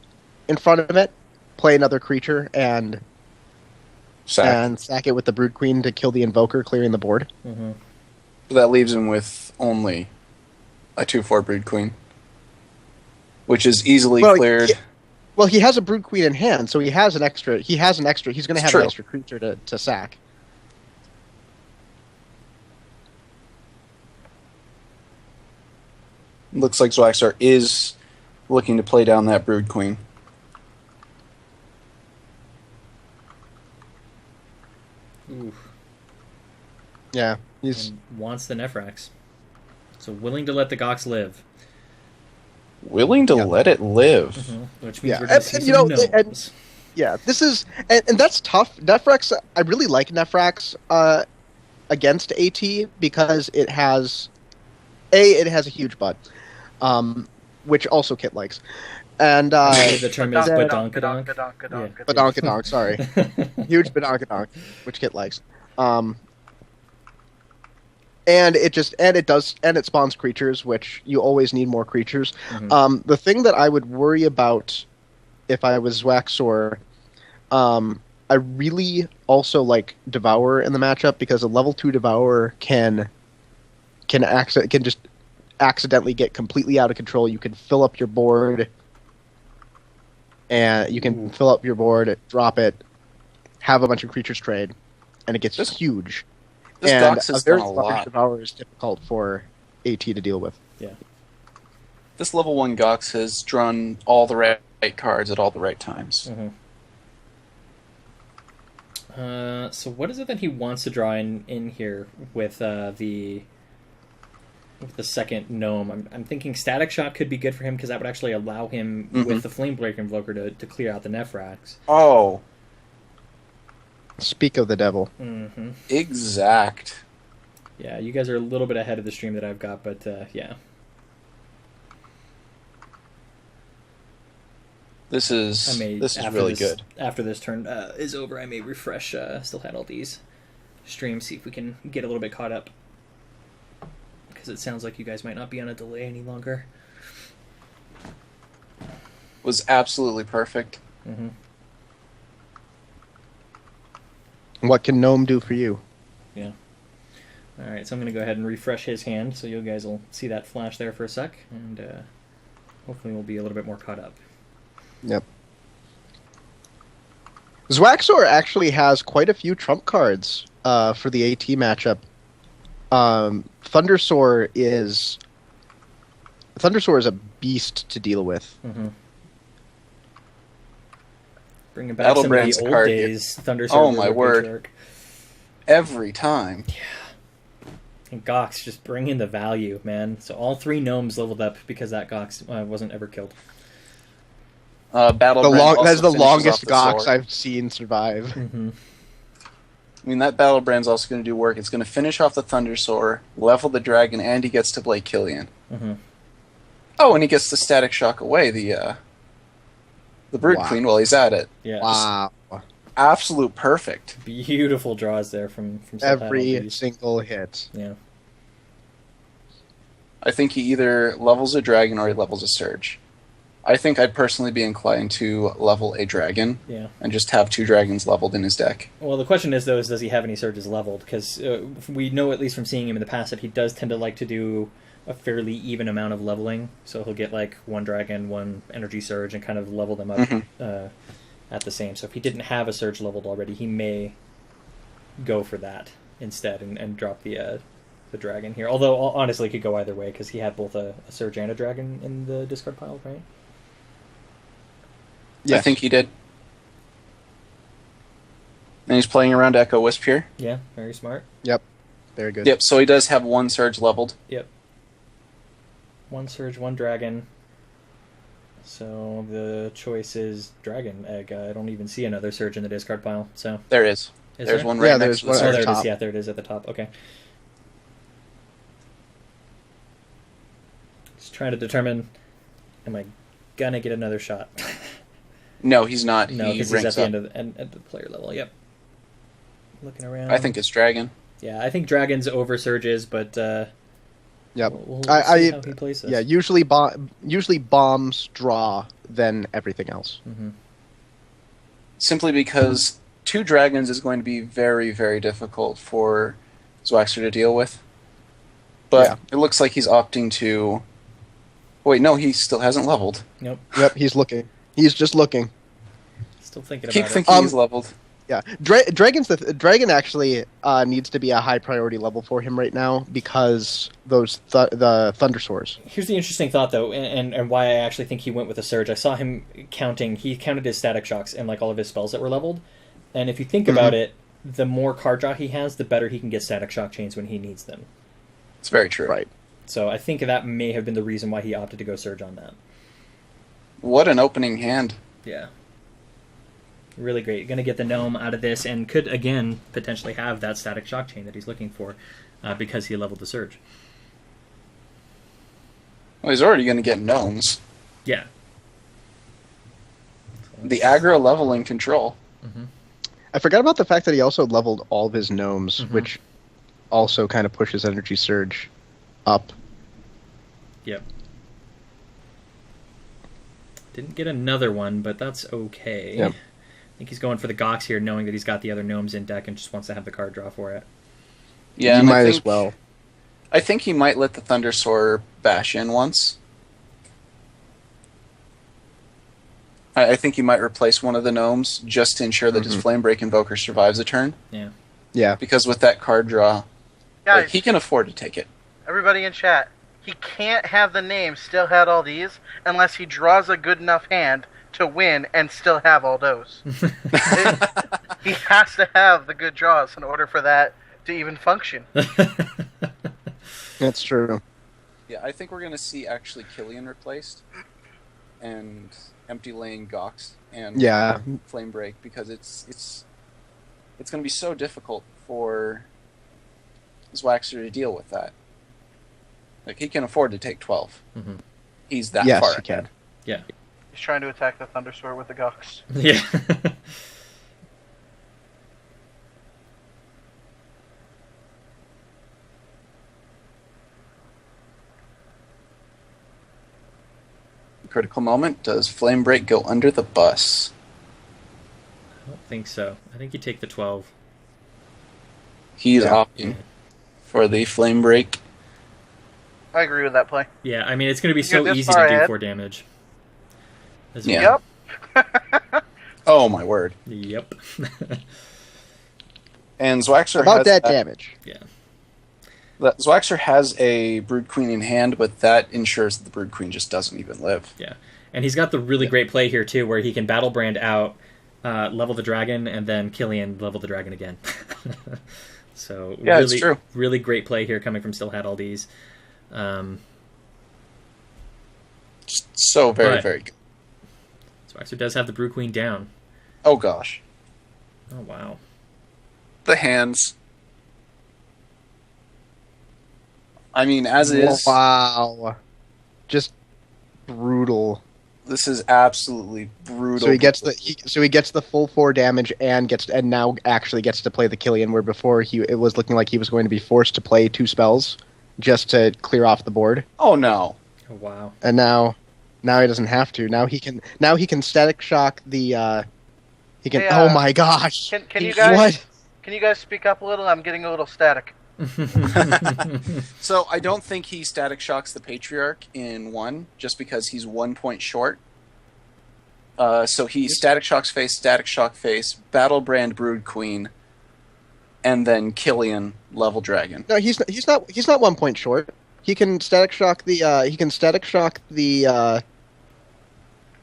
in front of it, play another creature, and sack it with the Brood Queen to kill the Invoker, clearing the board. Mm-hmm. So that leaves him with only a 2/4 Brood Queen, which is easily cleared. Well, he has a Brood Queen in hand, so he has an extra. He's going to have true. an extra creature to sack. Looks like Zwaxar is looking to play down that Brood Queen. Oof. Yeah, he's And wants the Nephrax. So willing to let the Gox live. Willing to let it live. Which means Yeah, we're going to see and, some gnomes. yeah. This is and that's tough. Nephrax. I really like Nephrax against AT because it has a huge butt, which also Kit likes, And The term is then- badonkadonk. badonkadonk, sorry. Huge badonkadonk, which Kit likes. And it spawns creatures, which you always need more creatures. Mhm. The thing that I would worry about if I was Zwaxor, I really also like Devourer in the matchup because a level 2 Devourer can just accidentally get completely out of control. You can fill up your board, drop it, have a bunch of creatures trade, and it gets huge. This And Gox a has very done a large lot. Devourer is difficult for AT to deal with. This level 1 Gox has drawn all the right cards at all the right times. So what is it that he wants to draw in here with the second gnome? I'm thinking Static Shock could be good for him because that would actually allow him with the Flamebreaker Invoker to clear out the Nephrax. Oh, Speak of the devil. Mm-hmm. exact. Yeah, you guys are a little bit ahead of the stream that I've got, but yeah. This is really good. After this turn is over, I may refresh Still Had All These streams, see if we can get a little bit caught up. Because it sounds like you guys might not be on a delay any longer. Was absolutely perfect. Mm-hmm. What can Gnome do for you? Yeah. Alright, so I'm going to go ahead and refresh his hand, so you guys will see that flash there for a sec, and hopefully we'll be a little bit more caught up. Yep. Zwaxor actually has quite a few trump cards for the AT matchup. Thundersoar is a beast to deal with. Mm-hmm. Bringing back some of Battlebrand's the old card. days, Thundersoar. Oh my River word. Patriarch. Every time. And Gox just bringing the value, man. So all 3 gnomes leveled up because that Gox wasn't ever killed. Battlebrand That's the also finishes longest off the Gox sword. I've seen survive. Mm-hmm. I mean, that Battlebrand's also going to do work. It's going to finish off the Thundersoar, level the dragon, and he gets to play Killian. Mm-hmm. Oh, and he gets to Static Shock away the Brood Wow. Queen while he's at it. Yeah. Wow. Absolute perfect. Beautiful draws there from Still Had All Every These. single hit. Yeah. I think he either levels a dragon or he levels a Surge. I think I'd personally be inclined to level a dragon Yeah. and just have 2 dragons leveled in his deck. Well, the question is, though, does he have any surges leveled? Because we know, at least from seeing him in the past, that he does tend to like to do a fairly even amount of leveling. So he'll get, like, 1 dragon, 1 energy surge, and kind of level them up at the same. So if he didn't have a surge leveled already, he may go for that instead and drop the dragon here. Although, honestly, it could go either way, because he had both a surge and a dragon in the discard pile, right? I think he did. And he's playing around Echo Wisp here. Yeah, very smart. Yep. Very good. Yep, so he does have 1 Surge leveled. Yep. 1 surge, 1 dragon. So the choice is Dragon Egg. I don't even see another surge in the discard pile. So There is. Is There's there? one right Yeah, next there's to the one Oh, Surge. there it is. top. Yeah, there it is at the top. Okay. Just trying to determine, am I gonna get another shot? No, he's not. No, he because he's at ranks the up. end of at the player level. Yep. Looking around. I think it's Dragon. Yeah, I think Dragon's over surges, but Yep. we'll see I how he plays this. yeah, usually bombs draw than everything else. Mm-hmm. Simply because 2 dragons is going to be very, very difficult for Zwaxer to deal with. But Yeah. it looks like he's opting to... Wait, no, he still hasn't leveled. Nope. Yep, he's looking. He's just looking. Still thinking Keep about thinking he's leveled. Yeah, Dragon actually needs to be a high priority level for him right now because the Thundersoars. it. Here's the interesting thought, though, and why I actually think he went with a surge. I saw him counting. He counted his static shocks and like all of his spells that were leveled. And if you think about it, the more card draw he has, the better he can get static shock chains when he needs them. It's very true. Right. So I think that may have been the reason why he opted to go surge on that. What an opening hand. Yeah. Really great. Going to get the gnome out of this and could, again, potentially have that static shock chain that he's looking for because he leveled the surge. Well, he's already going to get gnomes. Yeah. The aggro leveling control. I forgot about the fact that he also leveled all of his gnomes, Mhm. which also kind of pushes Energy Surge up. Yep. Didn't get another one, but that's okay. Yep. I think he's going for the Gox here, knowing that he's got the other gnomes in deck and just wants to have the card draw for it. Yeah, you and might I as think, well. I think he might let the Thundersoar bash in once. I think he might replace one of the gnomes just to ensure that his Flamebreak Invoker survives a turn. Yeah. Yeah. Because with that card draw, Guys, like, he can afford to take it. everybody in chat, he can't have the name still had all these unless he draws a good enough hand to win and still have all those. He has to have the good draws in order for that to even function. That's true. Yeah, I think we're going to see actually Killian replaced and Empty Lane Gox and Yeah. Flame Break, because it's going to be so difficult for Zwaxer to deal with that. Like, he can afford to take 12. Mhm. He's that Yes, far he can. ahead. Yeah. He's trying to attack the Thundersword with the Gox. Yeah. Critical moment. Does Flame Break go under the bus? I don't think so. I think you take the 12. He's Yeah. opting for the Flame Break. I agree with that play. Yeah, I mean, it's going to be You're so this easy far to do ahead. 4 damage. As Yeah. well. Yep. Oh my word. Yep. And Zwaxer About has that damage. Yeah. Zwaxer has a Brood Queen in hand, but that ensures that the Brood Queen just doesn't even live. Yeah. And he's got the really great play here, too, where he can Battle Brand out, level the dragon, and then Killian level the dragon again. So, Yeah, really, it's true. Really great play here coming from Still Had All These. Just so very, But- very good. Zwaxer does have the Brew Queen down. Oh gosh. Oh, wow. The hands. I mean, as is, Wow. Just brutal. this is absolutely brutal. So he gets the full 4 damage and now actually gets to play the Killian, where before it was looking like he was going to be forced to play 2 spells just to clear off the board. Oh no. Oh, wow. And now he doesn't have to. Now he can Static Shock the he can Hey, oh my gosh. Can you guys What? can you guys speak up a little? I'm getting a little static. So I don't think he Static Shocks the Patriarch in 1, just because he's 1 point short. So he Static Shock face, Battle Brand Brood Queen, and then Killian level Dragon. No, he's not 1 point short. He can Static Shock the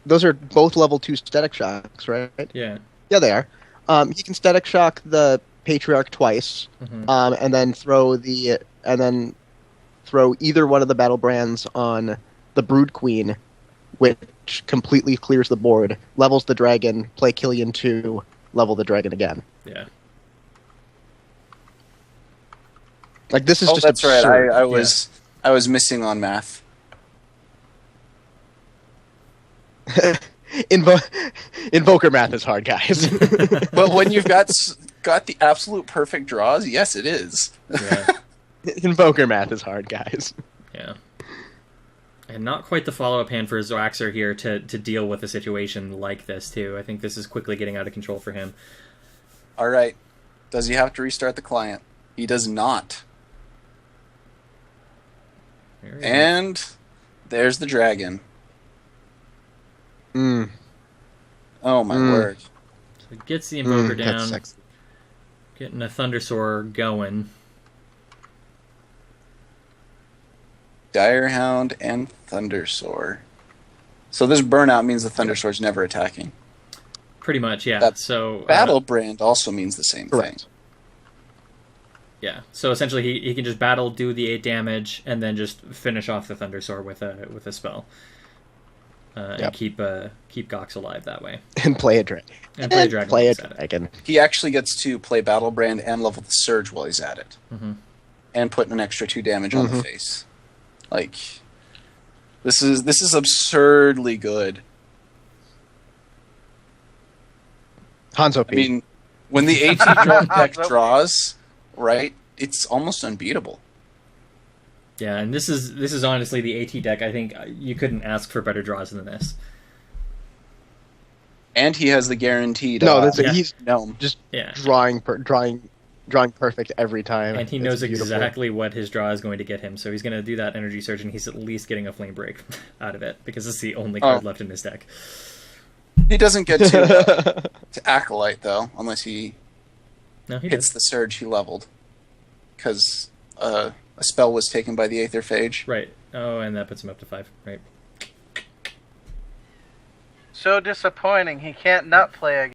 those are both level 2 Static Shocks, right? Yeah. Yeah, they are. He can Static Shock the Patriarch twice, Mhm. and then throw either one of the battle brands on the Brood Queen, which completely clears the board, levels the dragon, play Killian 2, level the dragon again. Yeah. Like, this is Oh, just that's right. absurd. I was missing on math. Invoker math is hard, guys. But when you've got the absolute perfect draws, yes, it is. Yeah. Invoker math is hard, guys. Yeah. And not quite the follow-up hand for Zwaxer here to deal with a situation like this, too. I think this is quickly getting out of control for him. All right. Does he have to restart the client? He does not. There he is. And there's the dragon. Mm, Oh my word. So he gets the Invoker that's down, sexy. getting a Thundersoar going. Direhound and Thundersoar. So this burnout means the Thundersoar's never attacking. Pretty much, yeah. That So Battle Brand also means the same Correct. thing. Yeah. So essentially, he can just battle, do the 8 damage, and then just finish off the Thundersoar with a spell, and Yep. keep Gox alive that way. And play a dragon. And play a dragon. Play a once at it. dragon. He actually gets to play Battle Brand and level the Surge while he's at it. Mhm. And put an extra 2 damage on the face. Like, this is absurdly good. Hanzo P. I mean, when the AT deck draws, right, it's almost unbeatable. Yeah, and this is honestly the AT deck. I think you couldn't ask for better draws than this. And he has the guaranteed. He's gnome. Just Yeah. drawing perfect every time. And he It's knows beautiful. exactly what his draw is going to get him, so he's going to do that energy surge, and he's at least getting a flame break out of it because it's the only card left in his deck. He doesn't get to Acolyte though, unless he No, he hits the surge he leveled, because a spell was taken by the Aether Phage. Right. Oh, and that puts him up to 5. Right. So disappointing. He can't not play again.